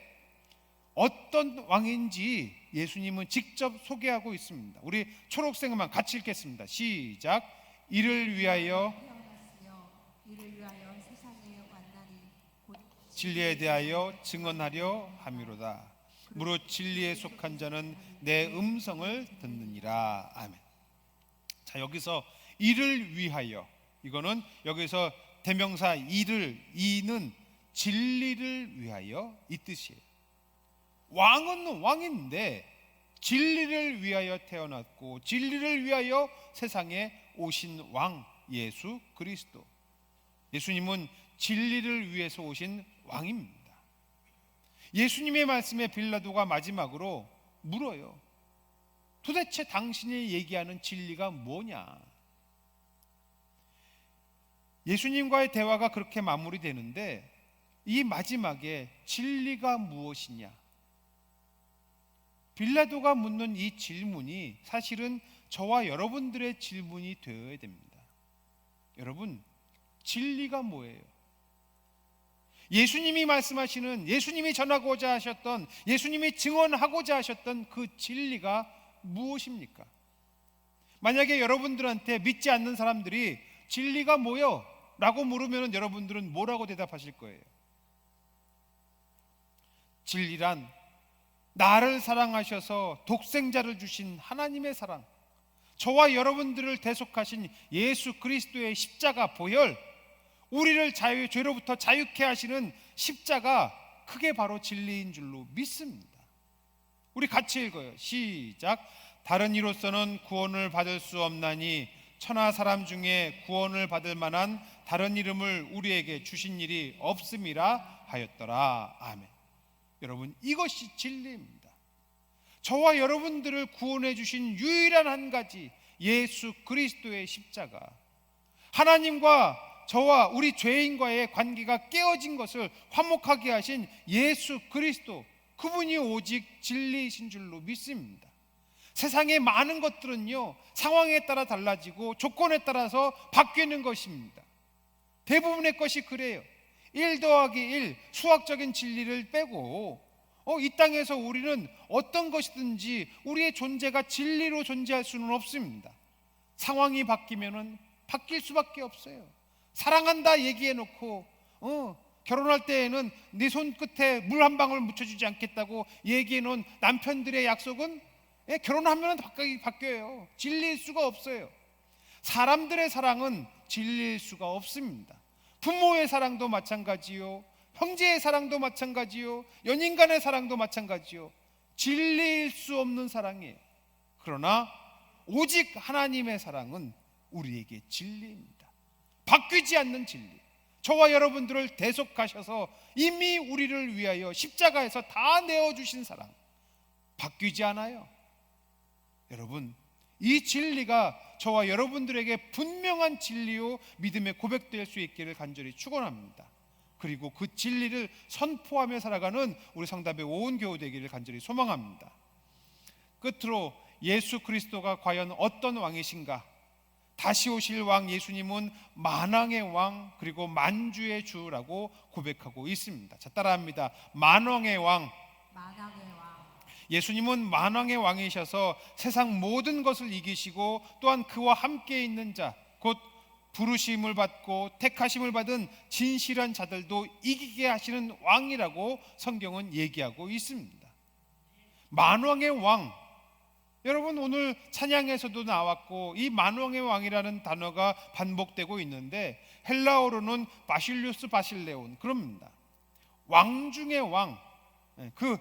어떤 왕인지 예수님은 직접 소개하고 있습니다. 우리 초록색만 같이 읽겠습니다. 시작. 이를 위하여 태어났으며 이를 위하여 세상에 왔나니 곧 진리에 대하여 증언하려 함이로다. 무릇 진리에 속한 자는 내 음성을 듣느니라. 아멘. 자, 여기서 이를 위하여, 이거는 여기서 대명사 이는 진리를 위하여 이 뜻이에요. 왕은 왕인데 진리를 위하여 태어났고 진리를 위하여 세상에 오신 왕 예수 그리스도. 예수님은 진리를 위해서 오신 왕입니다. 예수님의 말씀에 빌라도가 마지막으로 물어요. 도대체 당신이 얘기하는 진리가 뭐냐? 예수님과의 대화가 그렇게 마무리되는데 이 마지막에 진리가 무엇이냐? 빌라도가 묻는 이 질문이 사실은 저와 여러분들의 질문이 되어야 됩니다. 여러분, 진리가 뭐예요? 예수님이 말씀하시는, 예수님이 전하고자 하셨던, 예수님이 증언하고자 하셨던 그 진리가 무엇입니까? 만약에 여러분들한테 믿지 않는 사람들이 진리가 뭐요? 라고 물으면 여러분들은 뭐라고 대답하실 거예요? 진리란 나를 사랑하셔서 독생자를 주신 하나님의 사랑, 저와 여러분들을 대속하신 예수 그리스도의 십자가 보혈, 우리를 죄로부터 자유케 하시는 십자가, 그게 바로 진리인 줄로 믿습니다. 우리 같이 읽어요. 시작. 다른 이로서는 구원을 받을 수 없나니 천하 사람 중에 구원을 받을 만한 다른 이름을 우리에게 주신 일이 없음이라 하였더라. 아멘. 여러분, 이것이 진리입니다. 저와 여러분들을 구원해 주신 유일한 한 가지, 예수 그리스도의 십자가. 하나님과 저와 우리 죄인과의 관계가 깨어진 것을 화목하게 하신 예수 그리스도, 그분이 오직 진리이신 줄로 믿습니다. 세상의 많은 것들은요, 상황에 따라 달라지고 조건에 따라서 바뀌는 것입니다. 대부분의 것이 그래요. 1 더하기 1, 수학적인 진리를 빼고 이 땅에서 우리는 어떤 것이든지 우리의 존재가 진리로 존재할 수는 없습니다. 상황이 바뀌면은 바뀔 수밖에 없어요. 사랑한다 얘기해놓고 결혼할 때에는 네 손끝에 물 한 방울 묻혀주지 않겠다고 얘기해놓은 남편들의 약속은 결혼하면 바뀌어요. 진리일 수가 없어요. 사람들의 사랑은 진리일 수가 없습니다. 부모의 사랑도 마찬가지요, 형제의 사랑도 마찬가지요, 연인 간의 사랑도 마찬가지요. 진리일 수 없는 사랑이에요. 그러나 오직 하나님의 사랑은 우리에게 진리입니다. 바뀌지 않는 진리. 저와 여러분들을 대속하셔서 이미 우리를 위하여 십자가에서 다 내어주신 사랑, 바뀌지 않아요. 여러분, 이 진리가 저와 여러분들에게 분명한 진리요 믿음의 고백될 수 있기를 간절히 축원합니다. 그리고 그 진리를 선포하며 살아가는 우리 성답의 온 교우 되기를 간절히 소망합니다. 끝으로 예수 그리스도가 과연 어떤 왕이신가? 다시 오실 왕 예수님은 만왕의 왕 그리고 만주의 주라고 고백하고 있습니다. 자, 따라합니다. 만왕의 왕. 만왕의 왕. 예수님은 만왕의 왕이셔서 세상 모든 것을 이기시고 또한 그와 함께 있는 자, 곧 부르심을 받고 택하심을 받은 진실한 자들도 이기게 하시는 왕이라고 성경은 얘기하고 있습니다. 만왕의 왕. 여러분, 오늘 찬양에서도 나왔고 이 만왕의 왕이라는 단어가 반복되고 있는데 헬라어로는 바실루스 바실레온, 그럽니다. 왕 중의 왕, 그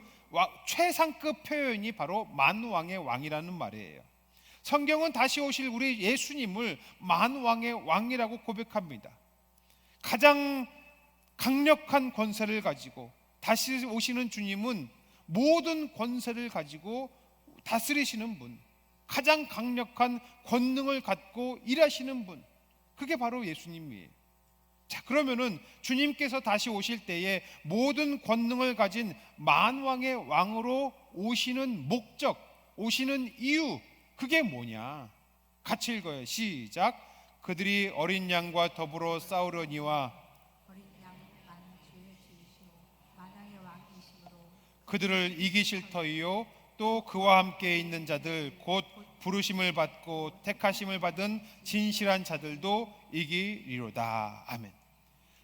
최상급 표현이 바로 만왕의 왕이라는 말이에요. 성경은 다시 오실 우리 예수님을 만왕의 왕이라고 고백합니다. 가장 강력한 권세를 가지고 다시 오시는 주님은 모든 권세를 가지고 다스리시는 분, 가장 강력한 권능을 갖고 일하시는 분, 그게 바로 예수님이에요. 자, 그러면은 주님께서 다시 오실 때에 모든 권능을 가진 만왕의 왕으로 오시는 목적, 오시는 이유, 그게 뭐냐? 같이 읽어요. 시작. 그들이 어린 양과 더불어 싸우려니와 어린 양 만주의 주이시오 만왕의 왕이시므로 그들을 이기실 터이요 또 그와 함께 있는 자들 곧 부르심을 받고 택하심을 받은 진실한 자들도 이기리로다. 아멘.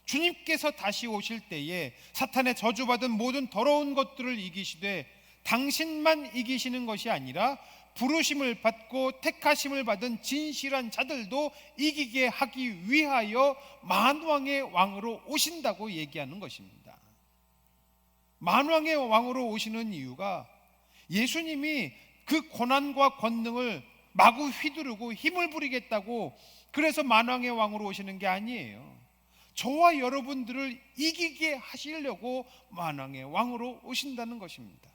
주님께서 다시 오실 때에 사탄의 저주받은 모든 더러운 것들을 이기시되 당신만 이기시는 것이 아니라 부르심을 받고 택하심을 받은 진실한 자들도 이기게 하기 위하여 만왕의 왕으로 오신다고 얘기하는 것입니다. 만왕의 왕으로 오시는 이유가 예수님이 그 고난과 권능을 마구 휘두르고 힘을 부리겠다고 그래서 만왕의 왕으로 오시는 게 아니에요. 저와 여러분들을 이기게 하시려고 만왕의 왕으로 오신다는 것입니다.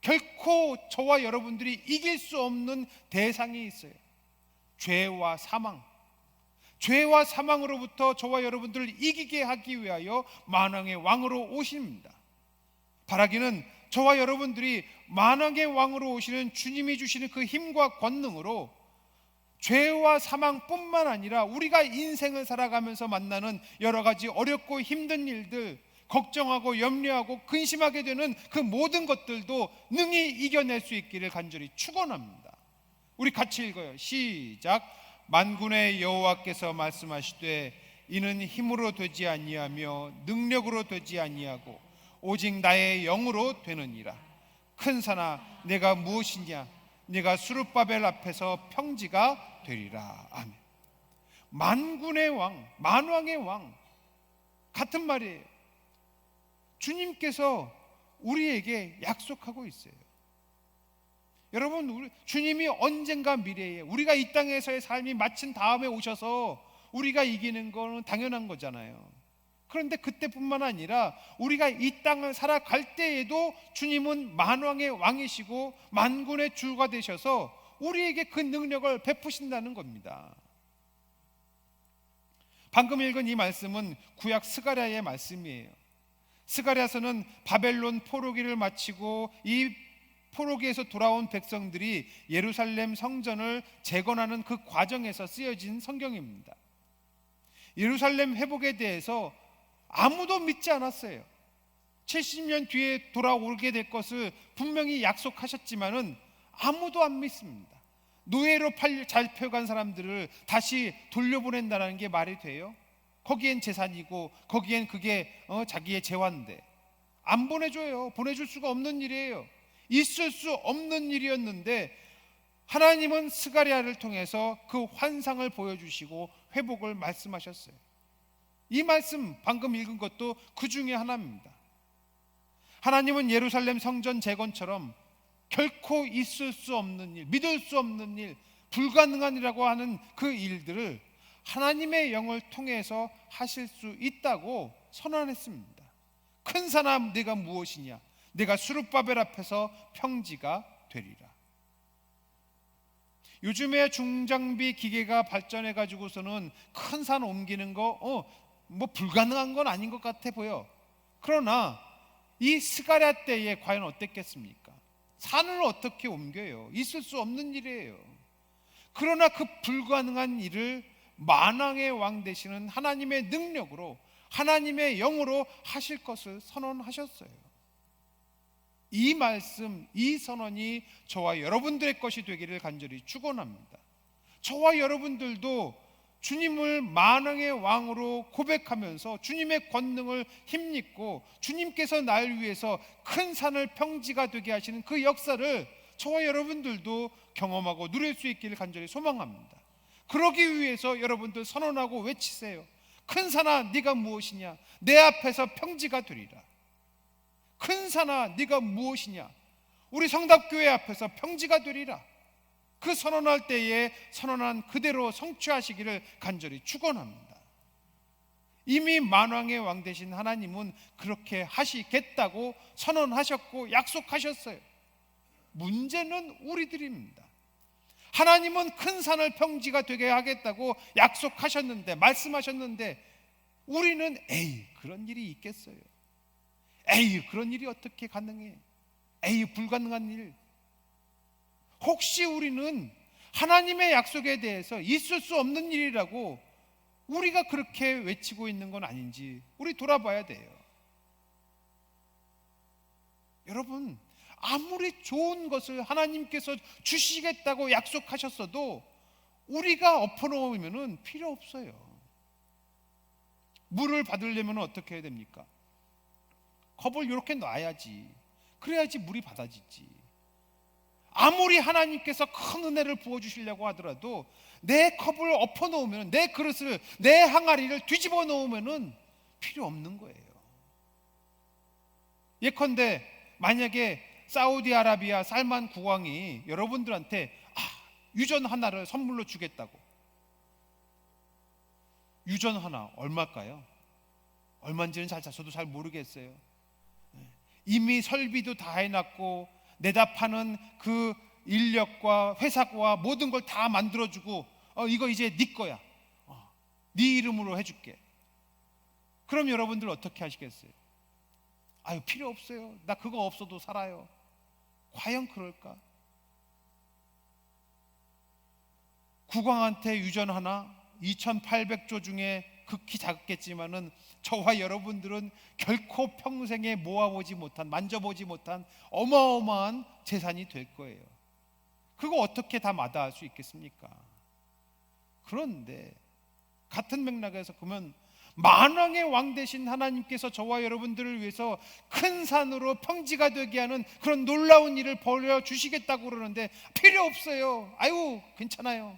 결코 저와 여러분들이 이길 수 없는 대상이 있어요. 죄와 사망. 죄와 사망으로부터 저와 여러분들을 이기게 하기 위하여 만왕의 왕으로 오십니다. 바라기는 저와 여러분들이 만왕의 왕으로 오시는 주님이 주시는 그 힘과 권능으로 죄와 사망뿐만 아니라 우리가 인생을 살아가면서 만나는 여러 가지 어렵고 힘든 일들, 걱정하고 염려하고 근심하게 되는 그 모든 것들도 능히 이겨낼 수 있기를 간절히 축원합니다. 우리 같이 읽어요. 시작. 만군의 여호와께서 말씀하시되 이는 힘으로 되지 아니하며 능력으로 되지 아니하고 오직 나의 영으로 되느니라. 큰 산아 내가 무엇이냐? 네가 수르바벨 앞에서 평지가 되리라. 아멘. 만군의 왕, 만왕의 왕, 같은 말이에요. 주님께서 우리에게 약속하고 있어요. 여러분, 주님이 언젠가 미래에 우리가 이 땅에서의 삶이 마친 다음에 오셔서 우리가 이기는 거는 당연한 거잖아요. 그런데 그때뿐만 아니라 우리가 이 땅을 살아갈 때에도 주님은 만왕의 왕이시고 만군의 주가 되셔서 우리에게 그 능력을 베푸신다는 겁니다. 방금 읽은 이 말씀은 구약 스가랴의 말씀이에요. 스가랴서는 바벨론 포로기를 마치고 이 포로기에서 돌아온 백성들이 예루살렘 성전을 재건하는 그 과정에서 쓰여진 성경입니다. 예루살렘 회복에 대해서 아무도 믿지 않았어요. 70년 뒤에 돌아오게 될 것을 분명히 약속하셨지만은 아무도 안 믿습니다. 노예로 잡혀간 사람들을 다시 돌려보낸다는 게 말이 돼요? 거기엔 재산이고 거기엔 그게 자기의 재화인데 안 보내줘요. 보내줄 수가 없는 일이에요. 있을 수 없는 일이었는데 하나님은 스가랴를 통해서 그 환상을 보여주시고 회복을 말씀하셨어요. 이 말씀 방금 읽은 것도 그 중에 하나입니다. 하나님은 예루살렘 성전 재건처럼 결코 있을 수 없는 일, 믿을 수 없는 일, 불가능한 일이라고 하는 그 일들을 하나님의 영을 통해서 하실 수 있다고 선언했습니다. 큰 사람 네가 무엇이냐? 내가 수르바벨 앞에서 평지가 되리라. 요즘에 중장비 기계가 발전해 가지고서는 큰 산 옮기는 거 뭐 불가능한 건 아닌 것 같아 보여. 그러나 이 스가랴 때에 과연 어땠겠습니까? 산을 어떻게 옮겨요? 있을 수 없는 일이에요. 그러나 그 불가능한 일을 만왕의 왕 되시는 하나님의 능력으로, 하나님의 영으로 하실 것을 선언하셨어요. 이 말씀, 이 선언이 저와 여러분들의 것이 되기를 간절히 축원합니다. 저와 여러분들도 주님을 만왕의 왕으로 고백하면서 주님의 권능을 힘입고 주님께서 날 위해서 큰 산을 평지가 되게 하시는 그 역사를 저와 여러분들도 경험하고 누릴 수 있기를 간절히 소망합니다. 그러기 위해서 여러분들 선언하고 외치세요. 큰 산아 네가 무엇이냐? 내 앞에서 평지가 되리라. 큰 산아 네가 무엇이냐? 우리 성답교회 앞에서 평지가 되리라. 그 선언할 때에 선언한 그대로 성취하시기를 간절히 축원합니다. 이미 만왕의 왕 되신 하나님은 그렇게 하시겠다고 선언하셨고 약속하셨어요. 문제는 우리들입니다. 하나님은 큰 산을 평지가 되게 하겠다고 약속하셨는데, 말씀하셨는데, 우리는 에이 그런 일이 있겠어요? 에이 그런 일이 어떻게 가능해? 에이 불가능한 일. 혹시 우리는 하나님의 약속에 대해서 있을 수 없는 일이라고 우리가 그렇게 외치고 있는 건 아닌지 우리 돌아봐야 돼요. 여러분, 아무리 좋은 것을 하나님께서 주시겠다고 약속하셨어도 우리가 엎어놓으면 필요 없어요. 물을 받으려면 어떻게 해야 됩니까? 컵을 이렇게 놔야지. 그래야지 물이 받아지지. 아무리 하나님께서 큰 은혜를 부어주시려고 하더라도 내 컵을 엎어놓으면, 내 그릇을, 내 항아리를 뒤집어 놓으면 필요 없는 거예요. 예컨대 만약에 사우디아라비아 살만 국왕이 여러분들한테 유전 하나를 선물로 주겠다고. 유전 하나 얼마일까요? 얼마인지는 저도 잘 모르겠어요. 이미 설비도 다 해놨고 내다 파는 그 인력과 회사와 모든 걸 다 만들어주고 이거 이제 네 거야. 네 이름으로 해줄게. 그럼 여러분들 어떻게 하시겠어요? 아유 필요 없어요. 나 그거 없어도 살아요. 과연 그럴까? 국왕한테 유전 하나 2,800조 중에 극히 작겠지만은 저와 여러분들은 결코 평생에 모아보지 못한, 만져보지 못한 어마어마한 재산이 될 거예요. 그거 어떻게 다 마다할 수 있겠습니까? 그런데 같은 맥락에서 보면 만왕의 왕 되신 하나님께서 저와 여러분들을 위해서 큰 산으로 평지가 되게 하는 그런 놀라운 일을 벌여주시겠다고 그러는데 필요 없어요. 아유 괜찮아요.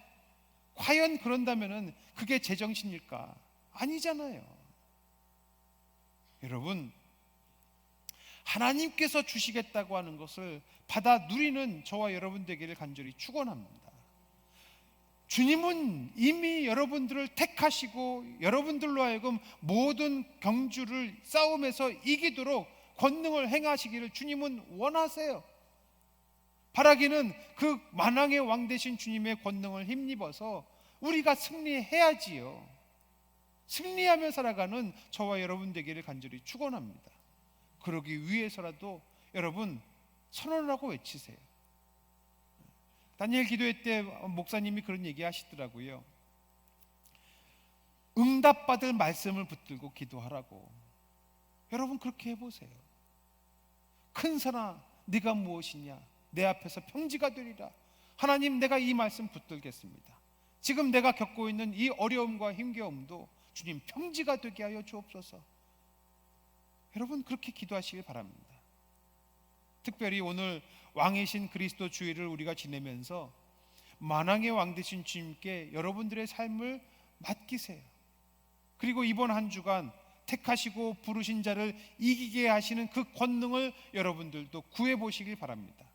과연 그런다면은 그게 제정신일까? 아니잖아요. 여러분, 하나님께서 주시겠다고 하는 것을 받아 누리는 저와 여러분 되기를 간절히 축원합니다. 주님은 이미 여러분들을 택하시고 여러분들로 하여금 모든 경주를 싸움에서 이기도록 권능을 행하시기를 주님은 원하세요. 바라기는 그 만왕의 왕 되신 주님의 권능을 힘입어서 우리가 승리해야지요. 승리하며 살아가는 저와 여러분 되기를 간절히 축원합니다. 그러기 위해서라도 여러분 선언하고 외치세요. 다니엘 기도회 때 목사님이 그런 얘기 하시더라고요. 응답받을 말씀을 붙들고 기도하라고. 여러분 그렇게 해보세요. 큰 산아 네가 무엇이냐? 내 앞에서 평지가 되리라. 하나님 내가 이 말씀 붙들겠습니다. 지금 내가 겪고 있는 이 어려움과 힘겨움도 주님 평지가 되게 하여 주옵소서. 여러분 그렇게 기도하시길 바랍니다. 특별히 오늘 왕이신 그리스도 주일을 우리가 지내면서 만왕의 왕 되신 주님께 여러분들의 삶을 맡기세요. 그리고 이번 한 주간 택하시고 부르신 자를 이기게 하시는 그 권능을 여러분들도 구해 보시길 바랍니다.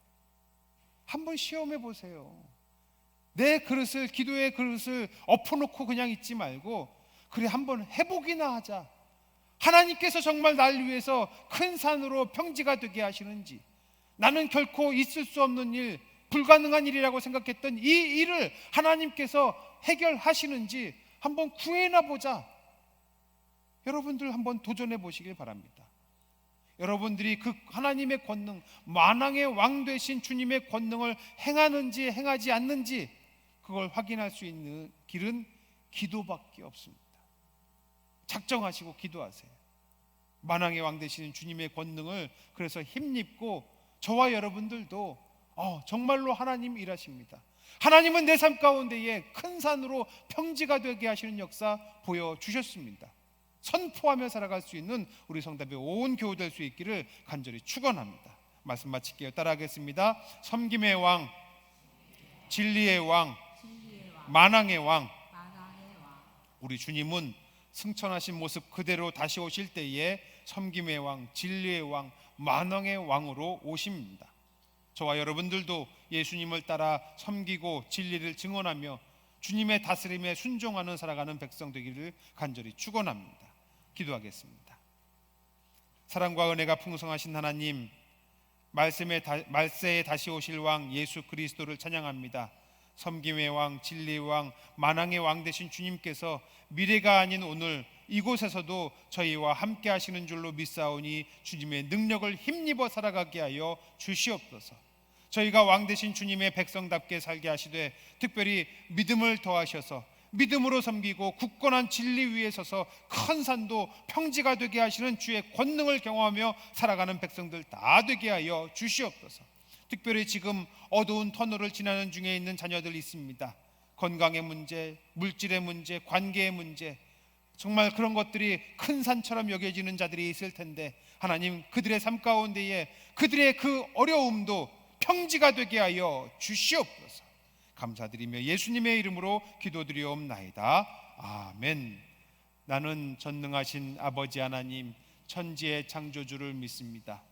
한번 시험해 보세요. 내 그릇을, 기도의 그릇을 엎어놓고 그냥 있지 말고 그래 한번 해보기나 하자. 하나님께서 정말 날 위해서 큰 산으로 평지가 되게 하시는지, 나는 결코 있을 수 없는 일, 불가능한 일이라고 생각했던 이 일을 하나님께서 해결하시는지 한번 구해나 보자. 여러분들 한번 도전해 보시길 바랍니다. 여러분들이 그 하나님의 권능, 만왕의 왕 되신 주님의 권능을 행하는지 행하지 않는지 그걸 확인할 수 있는 길은 기도밖에 없습니다. 작정하시고 기도하세요. 만왕의 왕 되시는 주님의 권능을 그래서 힘입고 저와 여러분들도 정말로 하나님 일하십니다. 하나님은 내 삶 가운데에 큰 산으로 평지가 되게 하시는 역사 보여주셨습니다. 선포하며 살아갈 수 있는 우리 성답의 온 교우 될 수 있기를 간절히 축원합니다. 말씀 마칠게요. 따라하겠습니다. 섬김의 왕, 진리의 왕, 만왕의 왕, 우리 주님은 승천하신 모습 그대로 다시 오실 때에 섬김의 왕, 진리의 왕, 만왕의 왕으로 오십니다. 저와 여러분들도 예수님을 따라 섬기고 진리를 증언하며 주님의 다스림에 순종하는 살아가는 백성 되기를 간절히 축원합니다. 기도하겠습니다. 사랑과 은혜가 풍성하신 하나님, 말세에 다시 오실 왕 예수 그리스도를 찬양합니다. 섬김의 왕, 진리의 왕, 만왕의 왕 되신 주님께서 미래가 아닌 오늘 이곳에서도 저희와 함께 하시는 줄로 믿사오니 주님의 능력을 힘입어 살아가게 하여 주시옵소서. 저희가 왕 되신 주님의 백성답게 살게 하시되 특별히 믿음을 더하셔서 믿음으로 섬기고 굳건한 진리 위에 서서 큰 산도 평지가 되게 하시는 주의 권능을 경험하며 살아가는 백성들 다 되게 하여 주시옵소서. 특별히 지금 어두운 터널을 지나는 중에 있는 자녀들이 있습니다. 건강의 문제, 물질의 문제, 관계의 문제, 정말 그런 것들이 큰 산처럼 여겨지는 자들이 있을 텐데 하나님 그들의 삶 가운데에 그들의 그 어려움도 평지가 되게 하여 주시옵소서. 감사드리며 예수님의 이름으로 기도드리옵나이다. 아멘. 나는 전능하신 아버지 하나님 천지의 창조주를 믿습니다.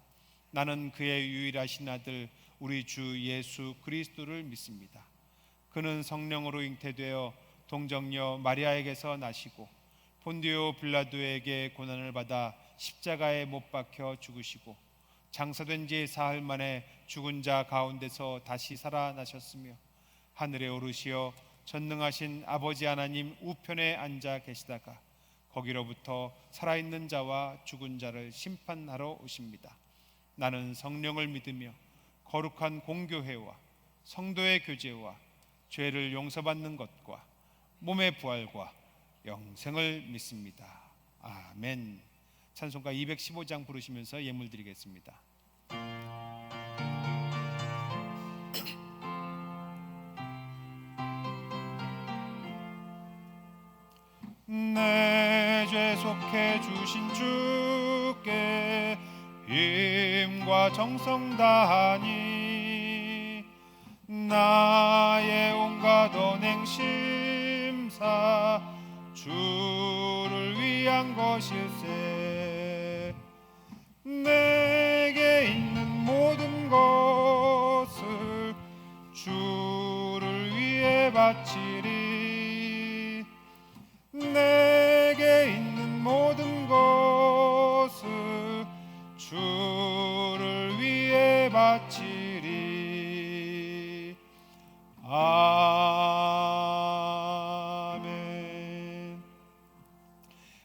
나는 그의 유일하신 아들 우리 주 예수 그리스도를 믿습니다. 그는 성령으로 잉태되어 동정녀 마리아에게서 나시고 본디오 빌라도에게 고난을 받아 십자가에 못 박혀 죽으시고 장사된 지 사흘 만에 죽은 자 가운데서 다시 살아나셨으며 하늘에 오르시어 전능하신 아버지 하나님 우편에 앉아 계시다가 거기로부터 살아있는 자와 죽은 자를 심판하러 오십니다. 나는 성령을 믿으며 거룩한 공교회와 성도의 교제와 죄를 용서받는 것과 몸의 부활과 영생을 믿습니다. 아멘. 찬송가 215장 부르시면서 예물 드리겠습니다. 내 죄 속해 주신 주께 힘과 정성 다하니 나의 온갖 언행 심사 주를 위한 것일세. 내게 있는 모든 것을 주를 위해 바치리. 내게 있는 모든 것을 주를 위해 바치리. 아멘.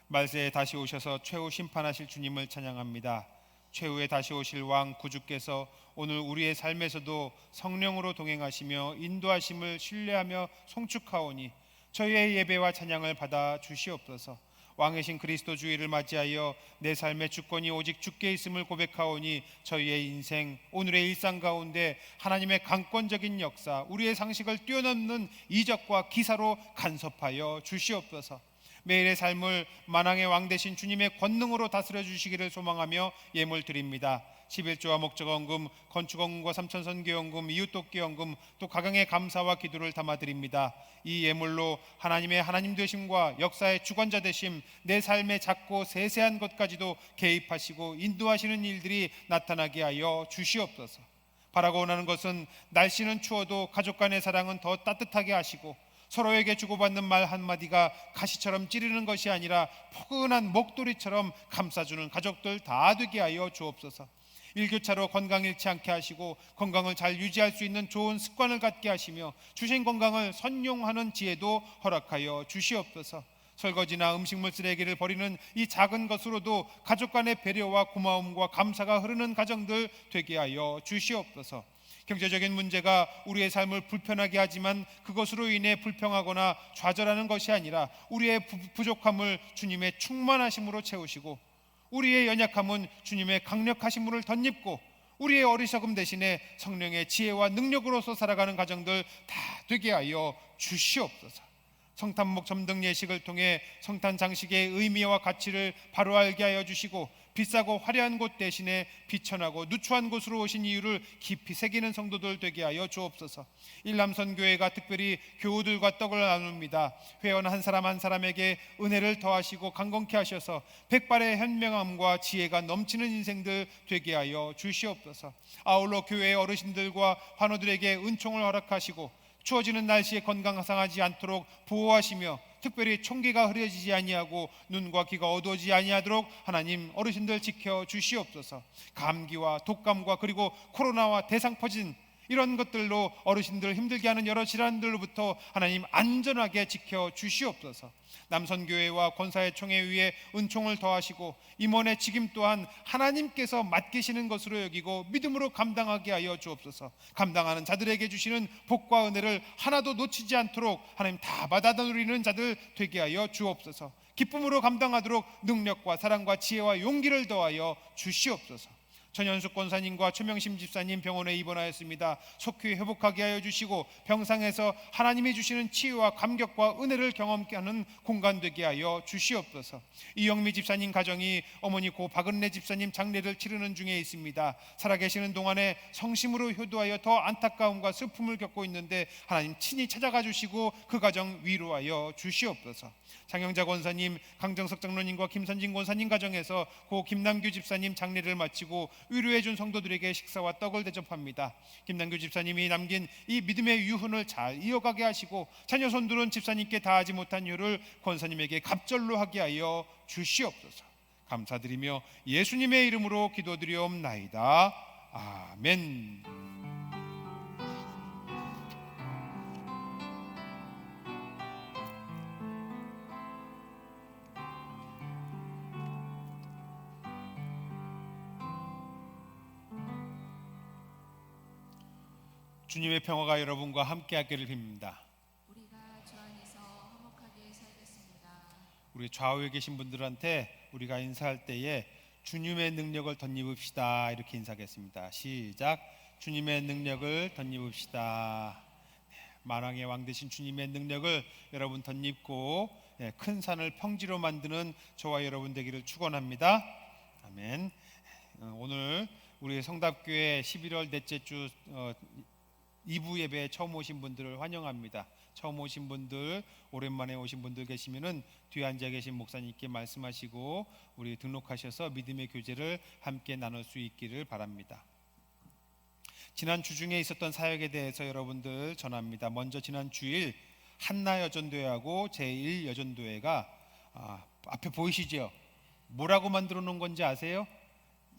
말세에 다시 오셔서 최후 심판하실 주님을 찬양합니다. 최후에 다시 오실 왕 구주께서 오늘 우리의 삶에서도 성령으로 동행하시며 인도하심을 신뢰하며 송축하오니 저희의 예배와 찬양을 받아 주시옵소서. 왕이신 그리스도 주의를 맞이하여 내 삶의 주권이 오직 주께 있음을 고백하오니 저희의 인생 오늘의 일상 가운데 하나님의 강권적인 역사, 우리의 상식을 뛰어넘는 이적과 기사로 간섭하여 주시옵소서. 매일의 삶을 만왕의 왕 되신 주님의 권능으로 다스려 주시기를 소망하며 예물 드립니다. 11조와 목적헌금, 건축헌금과 삼천선교헌금, 이웃돕기헌금, 또 각양의 감사와 기도를 담아드립니다. 이 예물로 하나님의 하나님 되심과 역사의 주관자 되심, 내 삶의 작고 세세한 것까지도 개입하시고 인도하시는 일들이 나타나게 하여 주시옵소서. 바라고 원하는 것은 날씨는 추워도 가족 간의 사랑은 더 따뜻하게 하시고 서로에게 주고받는 말 한마디가 가시처럼 찌르는 것이 아니라 포근한 목도리처럼 감싸주는 가족들 다 되게 하여 주옵소서. 일교차로 건강 잃지 않게 하시고 건강을 잘 유지할 수 있는 좋은 습관을 갖게 하시며 주신 건강을 선용하는 지혜도 허락하여 주시옵소서. 설거지나 음식물 쓰레기를 버리는 이 작은 것으로도 가족 간의 배려와 고마움과 감사가 흐르는 가정들 되게 하여 주시옵소서. 경제적인 문제가 우리의 삶을 불편하게 하지만 그것으로 인해 불평하거나 좌절하는 것이 아니라 우리의 부족함을 주님의 충만하심으로 채우시고, 우리의 연약함은 주님의 강력하심을 덧입고, 우리의 어리석음 대신에 성령의 지혜와 능력으로서 살아가는 가정들 다 되게 하여 주시옵소서. 성탄목 점등 예식을 통해 성탄 장식의 의미와 가치를 바로 알게 하여 주시고, 비싸고 화려한 곳 대신에 비천하고 누추한 곳으로 오신 이유를 깊이 새기는 성도들 되게 하여 주옵소서. 일남선교회가 특별히 교우들과 떡을 나눕니다. 회원 한 사람 한 사람에게 은혜를 더하시고 강건케 하셔서 백발의 현명함과 지혜가 넘치는 인생들 되게 하여 주시옵소서. 아울러 교회의 어르신들과 환우들에게 은총을 허락하시고 추워지는 날씨에 건강 상하지 않도록 보호하시며, 특별히 총기가 흐려지지 아니하고 눈과 귀가 어두워지지 아니하도록 하나님 어르신들 지켜 주시옵소서. 감기와 독감과 그리고 코로나와 대상 퍼진 이런 것들로 어르신들 힘들게 하는 여러 질환들로부터 하나님 안전하게 지켜 주시옵소서. 남선교회와 권사의 총회 위에 은총을 더하시고 임원의 직임 또한 하나님께서 맡기시는 것으로 여기고 믿음으로 감당하게 하여 주옵소서. 감당하는 자들에게 주시는 복과 은혜를 하나도 놓치지 않도록 하나님 다 받아 누리는 자들 되게 하여 주옵소서. 기쁨으로 감당하도록 능력과 사랑과 지혜와 용기를 더하여 주시옵소서. 전현숙 권사님과 최명심 집사님 병원에 입원하였습니다. 속히 회복하게 하여 주시고 병상에서 하나님이 주시는 치유와 감격과 은혜를 경험케 하는 공간 되게 하여 주시옵소서. 이영미 집사님 가정이 어머니 고 박은래 집사님 장례를 치르는 중에 있습니다. 살아계시는 동안에 성심으로 효도하여 더 안타까움과 슬픔을 겪고 있는데 하나님 친히 찾아가 주시고 그 가정 위로하여 주시옵소서. 장영자 권사님, 강정석 장로님과 김선진 권사님 가정에서 고 김남규 집사님 장례를 마치고 위로해준 성도들에게 식사와 떡을 대접합니다. 김남규 집사님이 남긴 이 믿음의 유훈을 잘 이어가게 하시고 자녀 손들은 집사님께 다하지 못한 일을 권사님에게 갑절로 하게 하여 주시옵소서. 감사드리며 예수님의 이름으로 기도드리옵나이다. 아멘. 주님의 평화가 여러분과 함께하기를 빕니다. 우리가 주 안에서 화목하게 살겠습니다. 우리 좌우에 계신 분들한테 우리가 인사할 때에 주님의 능력을 덧입읍시다 이렇게 인사하겠습니다. 시작. 주님의 능력을 덧입읍시다. 만왕의 왕 되신 주님의 능력을 여러분 덧입고 큰 산을 평지로 만드는 저와 여러분 되기를 축원합니다. 아멘. 오늘 우리 성답교회 11월 넷째 주 2부 예배에 처음 오신 분들을 환영합니다. 처음 오신 분들, 오랜만에 오신 분들 계시면은 뒤에 앉아 계신 목사님께 말씀하시고 우리 등록하셔서 믿음의 교제를 함께 나눌 수 있기를 바랍니다. 지난 주중에 있었던 사역에 대해서 여러분들 전합니다. 먼저 지난 주일 한나여전도회하고 제1여전도회가 앞에 보이시죠? 뭐라고 만들어 놓은 건지 아세요?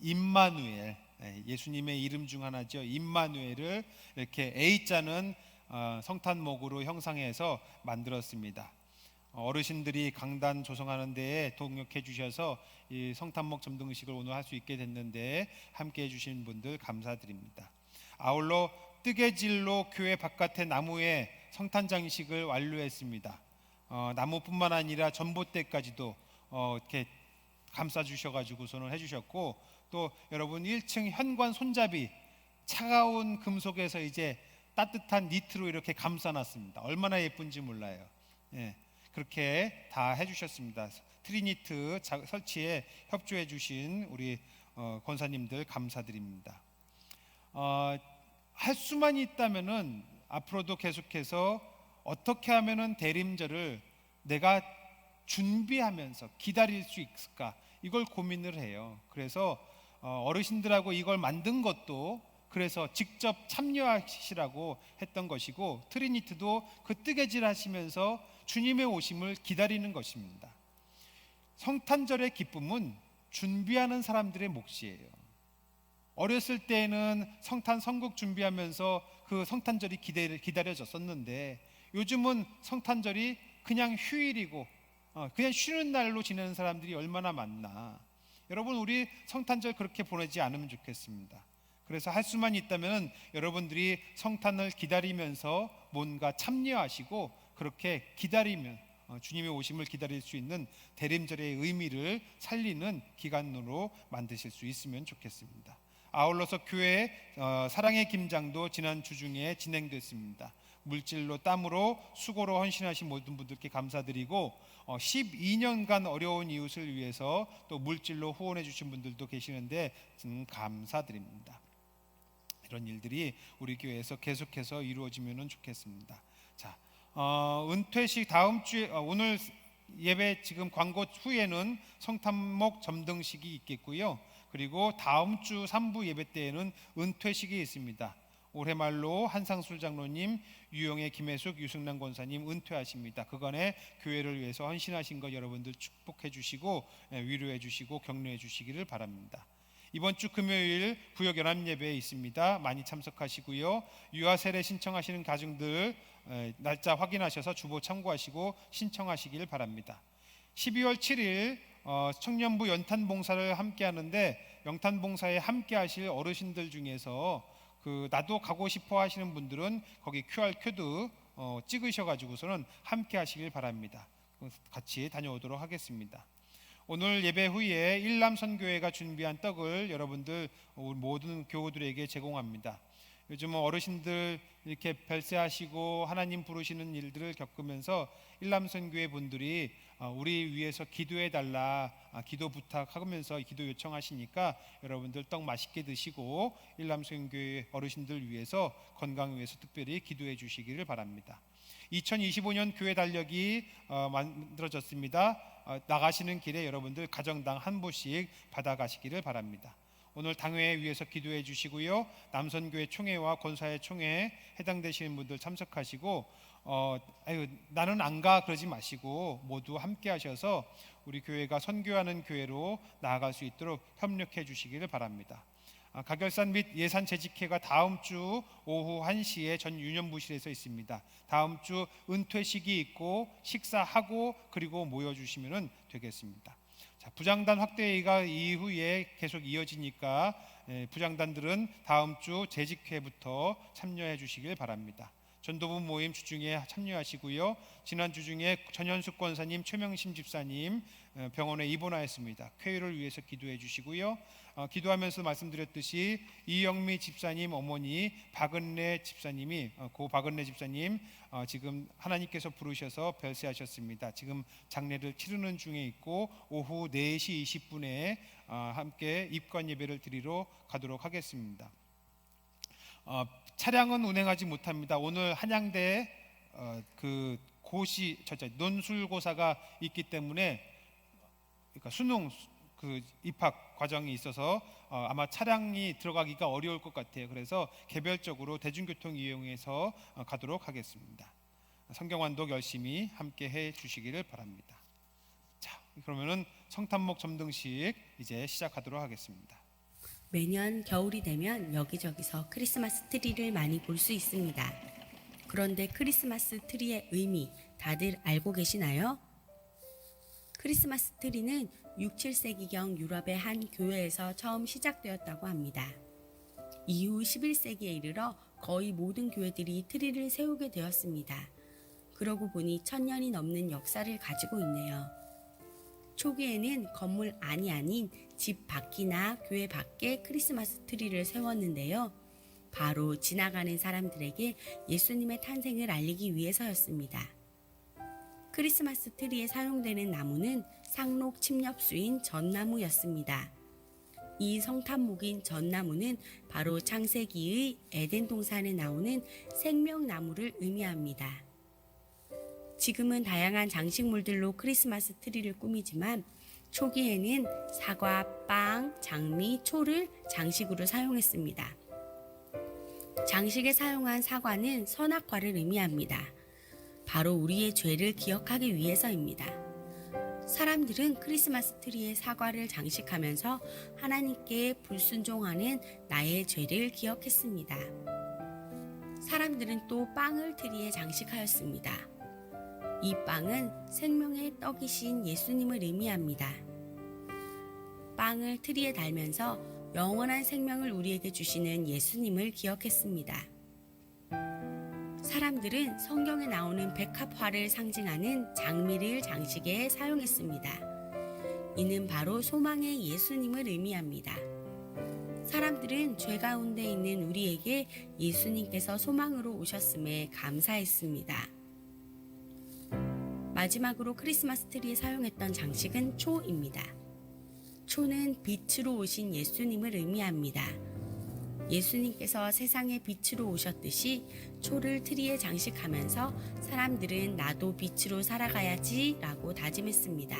임마누엘, 예수님의 이름 중 하나죠. 임마누엘을 이렇게 A자는 성탄목으로 형상해서 만들었습니다. 어르신들이 강단 조성하는 데에 동역해 주셔서 이 성탄목 점등식을 오늘 할 수 있게 됐는데 함께해 주신 분들 감사드립니다. 아울러 뜨개질로 교회 바깥의 나무에 성탄 장식을 완료했습니다. 나무뿐만 아니라 전봇대까지도 이렇게 감싸 주셔가지고 손을 해주셨고, 또 여러분 1층 현관 손잡이 차가운 금속에서 이제 따뜻한 니트로 이렇게 감싸놨습니다. 얼마나 예쁜지 몰라요. 그렇게 다 해주셨습니다. 트리니트 설치에 협조해 주신 우리 권사님들 감사드립니다. 할 수만 있다면은 앞으로도 계속해서 어떻게 하면은 대림절을 내가 준비하면서 기다릴 수 있을까, 이걸 고민을 해요. 그래서 어르신들하고 이걸 만든 것도 그래서 직접 참여하시라고 했던 것이고, 트리니트도 그 뜨개질 하시면서 주님의 오심을 기다리는 것입니다. 성탄절의 기쁨은 준비하는 사람들의 몫이에요. 어렸을 때에는 성탄 선곡 준비하면서 그 성탄절이 기다려졌었는데 요즘은 성탄절이 그냥 휴일이고 그냥 쉬는 날로 지내는 사람들이 얼마나 많나. 여러분, 우리 성탄절 그렇게 보내지 않으면 좋겠습니다. 그래서 할 수만 있다면 여러분들이 성탄을 기다리면서 뭔가 참여하시고 그렇게 기다리면 주님의 오심을 기다릴 수 있는 대림절의 의미를 살리는 기간으로 만드실 수 있으면 좋겠습니다. 아울러서 교회 사랑의 김장도 지난 주 중에 진행됐습니다. 물질로, 땀으로, 수고로 헌신하신 모든 분들께 감사드리고 12년간 어려운 이웃을 위해서 또 물질로 후원해 주신 분들도 계시는데 감사드립니다. 이런 일들이 우리 교회에서 계속해서 이루어지면 좋겠습니다. 자, 은퇴식 다음 주에 오늘 예배 지금 광고 후에는 성탄목 점등식이 있겠고요. 그리고 다음 주 3부 예배 때에는 은퇴식이 있습니다. 올해 말로 한상술 장로님, 유영애, 김혜숙, 유승남 권사님 은퇴하십니다. 그간에 교회를 위해서 헌신하신 것 여러분들 축복해 주시고 위로해 주시고 격려해 주시기를 바랍니다. 이번 주 금요일 구역 연합 예배에 있습니다. 많이 참석하시고요. 유아 세례 신청하시는 가정들 날짜 확인하셔서 주보 참고하시고 신청하시길 바랍니다. 12월 7일 청년부 연탄 봉사를 함께 하는데 연탄 봉사에 함께 하실 어르신들 중에서 나도 가고 싶어 하시는 분들은 거기 QR 코드 찍으셔 가지고서는 함께 하시길 바랍니다. 같이 다녀오도록 하겠습니다. 오늘 예배 후에 일남선교회가 준비한 떡을 여러분들 모든 교우들에게 제공합니다. 요즘 어르신들 이렇게 별세하시고 하나님 부르시는 일들을 겪으면서 일남선교회 분들이 우리 위해서 기도해 달라 기도 부탁하면서 기도 요청하시니까 여러분들 떡 맛있게 드시고 일남선교회 어르신들 위해서 건강 위해서 특별히 기도해 주시기를 바랍니다. 2025년 교회 달력이 만들어졌습니다. 나가시는 길에 여러분들 가정당 한 부씩 받아가시기를 바랍니다. 오늘 당회에 위해서 기도해 주시고요. 남선교회 총회와 권사회 총회에 해당되시는 분들 참석하시고 나는 안 가 그러지 마시고 모두 함께 하셔서 우리 교회가 선교하는 교회로 나아갈 수 있도록 협력해 주시기를 바랍니다. 가결산 및 예산 재직회가 다음 주 오후 1시에 전 유년부실에서 있습니다. 다음 주 은퇴식이 있고 식사하고 그리고 모여주시면 되겠습니다. 자, 부장단 확대회의가 이후에 계속 이어지니까 부장단들은 다음 주 재직회부터 참여해 주시길 바랍니다. 전도부 모임 주중에 참여하시고요. 지난 주중에 전현숙 권사님, 최명심 집사님 병원에 입원하였습니다. 쾌유를 위해서 기도해 주시고요. 기도하면서 말씀드렸듯이 이영미 집사님 어머니 박은래 집사님이 고 박은래 집사님 지금 하나님께서 부르셔서 별세하셨습니다. 지금 장례를 치르는 중에 있고 오후 4시 20분에 함께 입관 예배를 드리러 가도록 하겠습니다. 차량은 운행하지 못합니다. 오늘 한양대 논술고사가 있기 때문에 그러니까 수능 입학 과정이 있어서 아마 차량이 들어가기가 어려울 것 같아요. 그래서 개별적으로 대중교통 이용해서 가도록 하겠습니다. 성경완독 열심히 함께 해 주시기를 바랍니다. 자, 그러면은 성탄목 점등식 이제 시작하도록 하겠습니다. 매년 겨울이 되면 여기저기서 크리스마스 트리를 많이 볼 수 있습니다. 그런데 크리스마스 트리의 의미 다들 알고 계시나요? 크리스마스 트리는 6, 7세기경 유럽의 한 교회에서 처음 시작되었다고 합니다. 이후 11세기에 이르러 거의 모든 교회들이 트리를 세우게 되었습니다. 그러고 보니 1000년이 넘는 역사를 가지고 있네요. 초기에는 건물 안이 아닌 집 밖이나 교회 밖에 크리스마스 트리를 세웠는데요. 바로 지나가는 사람들에게 예수님의 탄생을 알리기 위해서였습니다. 크리스마스 트리에 사용되는 나무는 상록 침엽수인 전나무였습니다. 이 성탄목인 전나무는 바로 창세기의 에덴 동산에 나오는 생명나무를 의미합니다. 지금은 다양한 장식물들로 크리스마스 트리를 꾸미지만 초기에는 사과, 빵, 장미, 초를 장식으로 사용했습니다. 장식에 사용한 사과는 선악과를 의미합니다. 바로 우리의 죄를 기억하기 위해서입니다. 사람들은 크리스마스 트리에 사과를 장식하면서 하나님께 불순종하는 나의 죄를 기억했습니다. 사람들은 또 빵을 트리에 장식하였습니다. 이 빵은 생명의 떡이신 예수님을 의미합니다. 빵을 트리에 달면서 영원한 생명을 우리에게 주시는 예수님을 기억했습니다. 사람들은 성경에 나오는 백합화를 상징하는 장미를 장식에 사용했습니다. 이는 바로 소망의 예수님을 의미합니다. 사람들은 죄 가운데 있는 우리에게 예수님께서 소망으로 오셨음에 감사했습니다. 마지막으로 크리스마스 트리에 사용했던 장식은 초입니다. 초는 빛으로 오신 예수님을 의미합니다. 예수님께서 세상의 빛으로 오셨듯이 초를 트리에 장식하면서 사람들은 나도 빛으로 살아가야지 라고 다짐했습니다.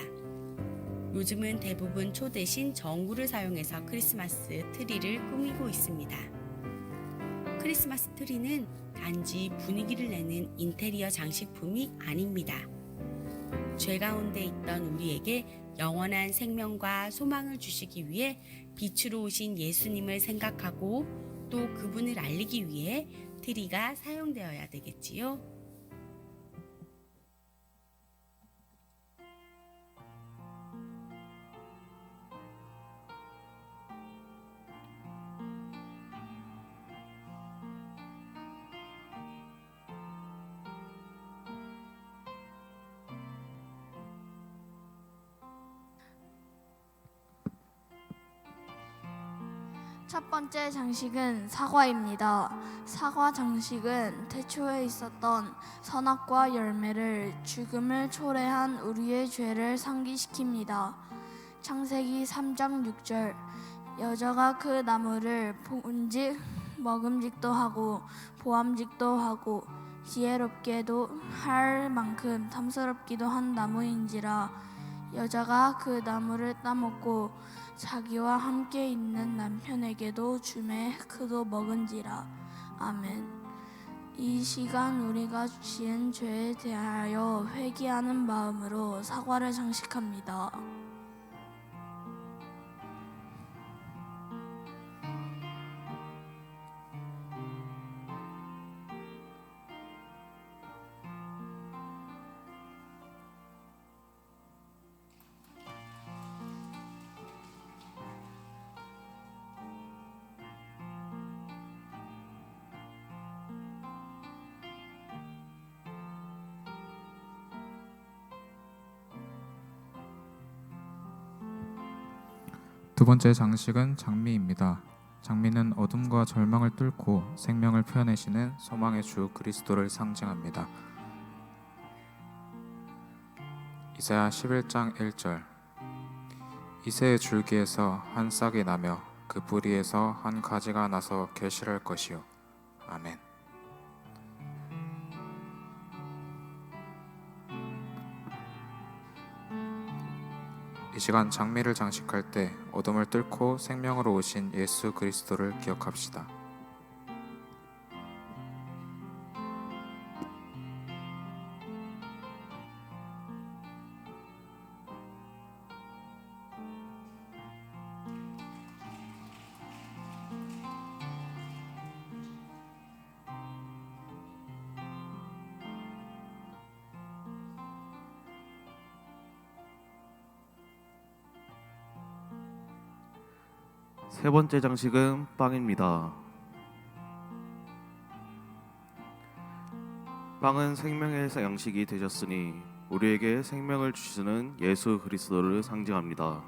요즘은 대부분 초 대신 전구를 사용해서 크리스마스 트리를 꾸미고 있습니다. 크리스마스 트리는 단지 분위기를 내는 인테리어 장식품이 아닙니다. 죄 가운데 있던 우리에게 영원한 생명과 소망을 주시기 위해 빛으로 오신 예수님을 생각하고 또 그분을 알리기 위해 트리가 사용되어야 되겠지요. 첫 번째 장식은 사과입니다. 사과 장식은 태초에 있었던 선악과 열매를 죽음을 초래한 우리의 죄를 상기시킵니다. 창세기 3장 6절 여자가 그 나무를 본즉 먹음직도 하고 보암직도 하고 지혜롭게도 할 만큼 탐스럽기도 한 나무인지라 여자가 그 나무를 따먹고 자기와 함께 있는 남편에게도 주매 그도 먹은지라. 아멘. 이 시간 우리가 지은 죄에 대하여 회개하는 마음으로 사과를 장식합니다. 두 번째 장식은 장미입니다. 장미는 어둠과 절망을 뚫고 생명을 표현하시는 소망의 주 그리스도를 상징합니다. 이사야 11장 1절 이새의 줄기에서 한 싹이 나며 그 뿌리에서 한 가지가 나서 결실할 것이요. 아멘. 이 시간 장미를 장식할 때 어둠을 뚫고 생명으로 오신 예수 그리스도를 기억합시다. 세 번째 장식은 빵입니다. 빵은 생명의 양식이 되셨으니 우리에게 생명을 주시는 예수 그리스도를 상징합니다.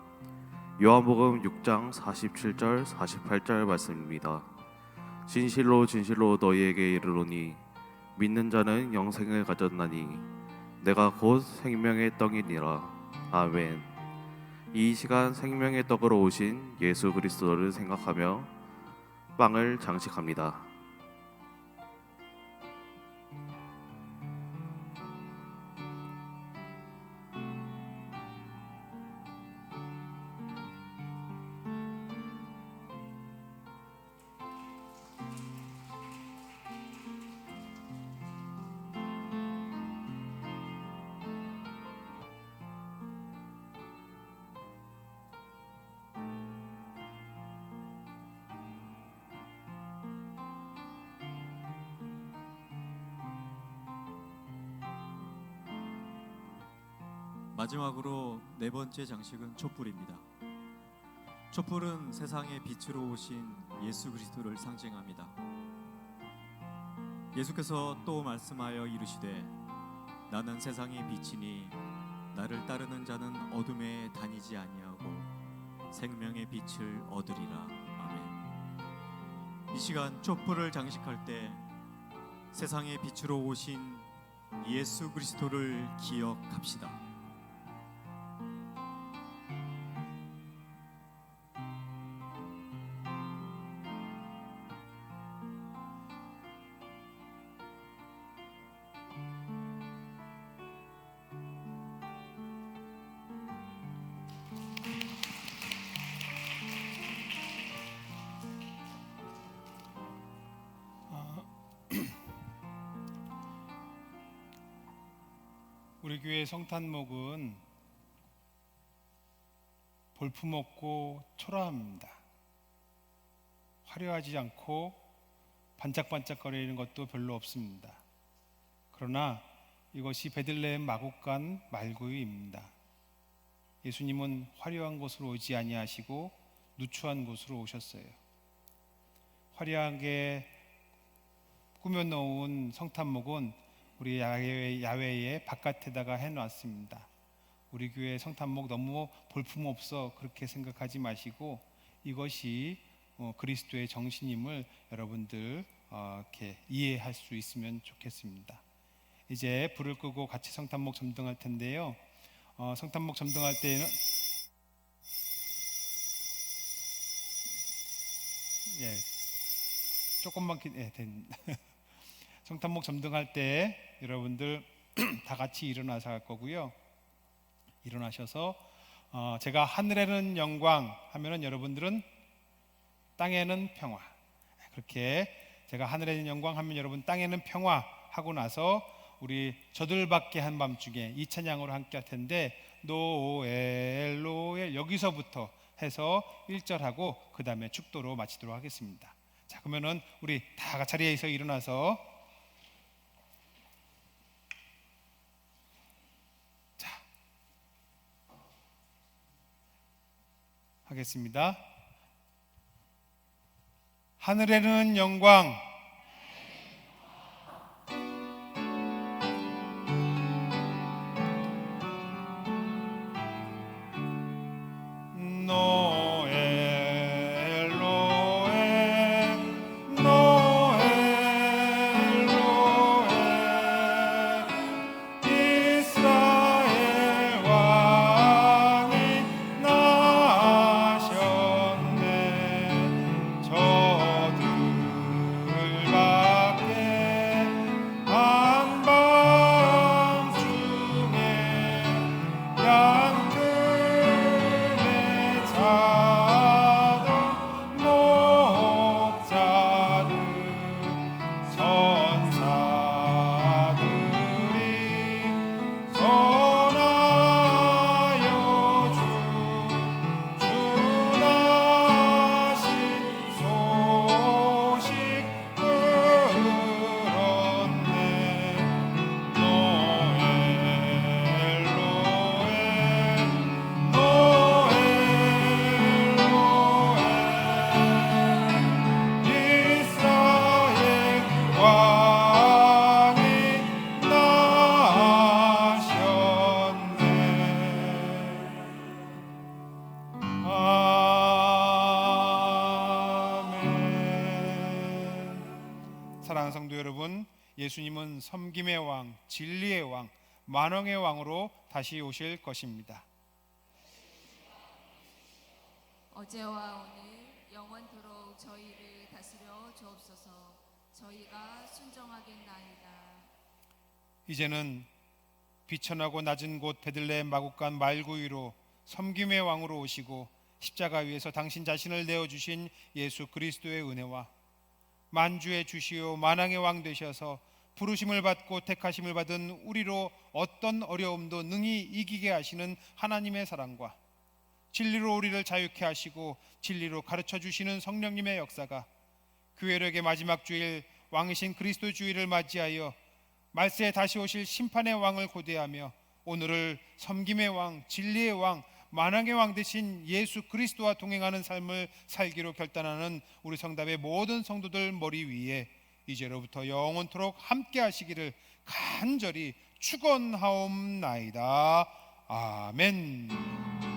요한복음 6장 47절 48절 말씀입니다. 진실로 진실로 너희에게 이르노니 믿는 자는 영생을 가졌나니 내가 곧 생명의 떡이니라. 아멘. 이 시간 생명의 떡으로 오신 예수 그리스도를 생각하며 빵을 장식합니다. 마지막으로 네 번째 장식은 촛불입니다. 촛불은 세상의 빛으로 오신 예수 그리스도를 상징합니다. 예수께서 또 말씀하여 이르시되 나는 세상의 빛이니 나를 따르는 자는 어둠에 다니지 아니하고 생명의 빛을 얻으리라. 아멘. 이 시간 촛불을 장식할 때 세상의 빛으로 오신 예수 그리스도를 기억합시다. 우리 교회 성탄목은 볼품없고 초라합니다. 화려하지 않고 반짝반짝거리는 것도 별로 없습니다. 그러나 이것이 베들레헴 마국간 말구유입니다. 예수님은 화려한 곳으로 오지 아니하시고 누추한 곳으로 오셨어요. 화려하게 꾸며놓은 성탄목은 우리 야외에 바깥에다가 해놨습니다. 우리 교회 성탄목 너무 볼품없어 그렇게 생각하지 마시고 이것이 그리스도의 정신임을 여러분들 이렇게 이해할 수 있으면 좋겠습니다. 이제 불을 끄고 같이 성탄목 점등할 텐데요. 성탄목 점등할 때는 조금만 성탄목 점등할 때 여러분들 다 같이 일어나서 할 거고요. 일어나셔서 제가 하늘에는 영광 하면은 여러분들은 땅에는 평화. 그렇게 제가 하늘에는 영광 하면 여러분 땅에는 평화 하고 나서 우리 저들밖에 한밤중에 이 찬양으로 함께 할 텐데 노엘 노엘 여기서부터 해서 1절 하고 그 다음에 축도로 마치도록 하겠습니다. 자, 그러면은 우리 다 자리에서 일어나서 하겠습니다. 하늘에는 영광, 노엘 노엘 노엘 노엘 이스라엘 왕이 나셨네. 저들밖에 한밤중에 양들의 자들 목자들 천사들이 전하여 주나신 소식 들었네. 노엘 노엘 노엘 노엘 이스라엘 왕이 나셨네. 아멘. 사랑하는 성도 여러분, 예수님은 섬김의 왕, 진리의 왕, 만왕의 왕으로 다시 오실 것입니다. 어제와 오늘 영원토록 저희를 다스려 주옵소서. 저희가 순종하겠나이다. 이제는 비천하고 낮은 곳 베들레헴 마국간 말구 위로 섬김의 왕으로 오시고 십자가 위에서 당신 자신을 내어주신 예수 그리스도의 은혜와 만주의 주시오 만왕의 왕 되셔서 부르심을 받고 택하심을 받은 우리로 어떤 어려움도 능히 이기게 하시는 하나님의 사랑과 진리로 우리를 자유케 하시고 진리로 가르쳐 주시는 성령님의 역사가 교회력의 마지막 주일 왕이신 그리스도 주일을 맞이하여 말세에 다시 오실 심판의 왕을 고대하며 오늘을 섬김의 왕, 진리의 왕, 만왕의 왕 되신 예수 그리스도와 동행하는 삶을 살기로 결단하는 우리 성답의 모든 성도들 머리 위에 이제로부터 영원토록 함께 하시기를 간절히 축원하옵나이다. 아멘.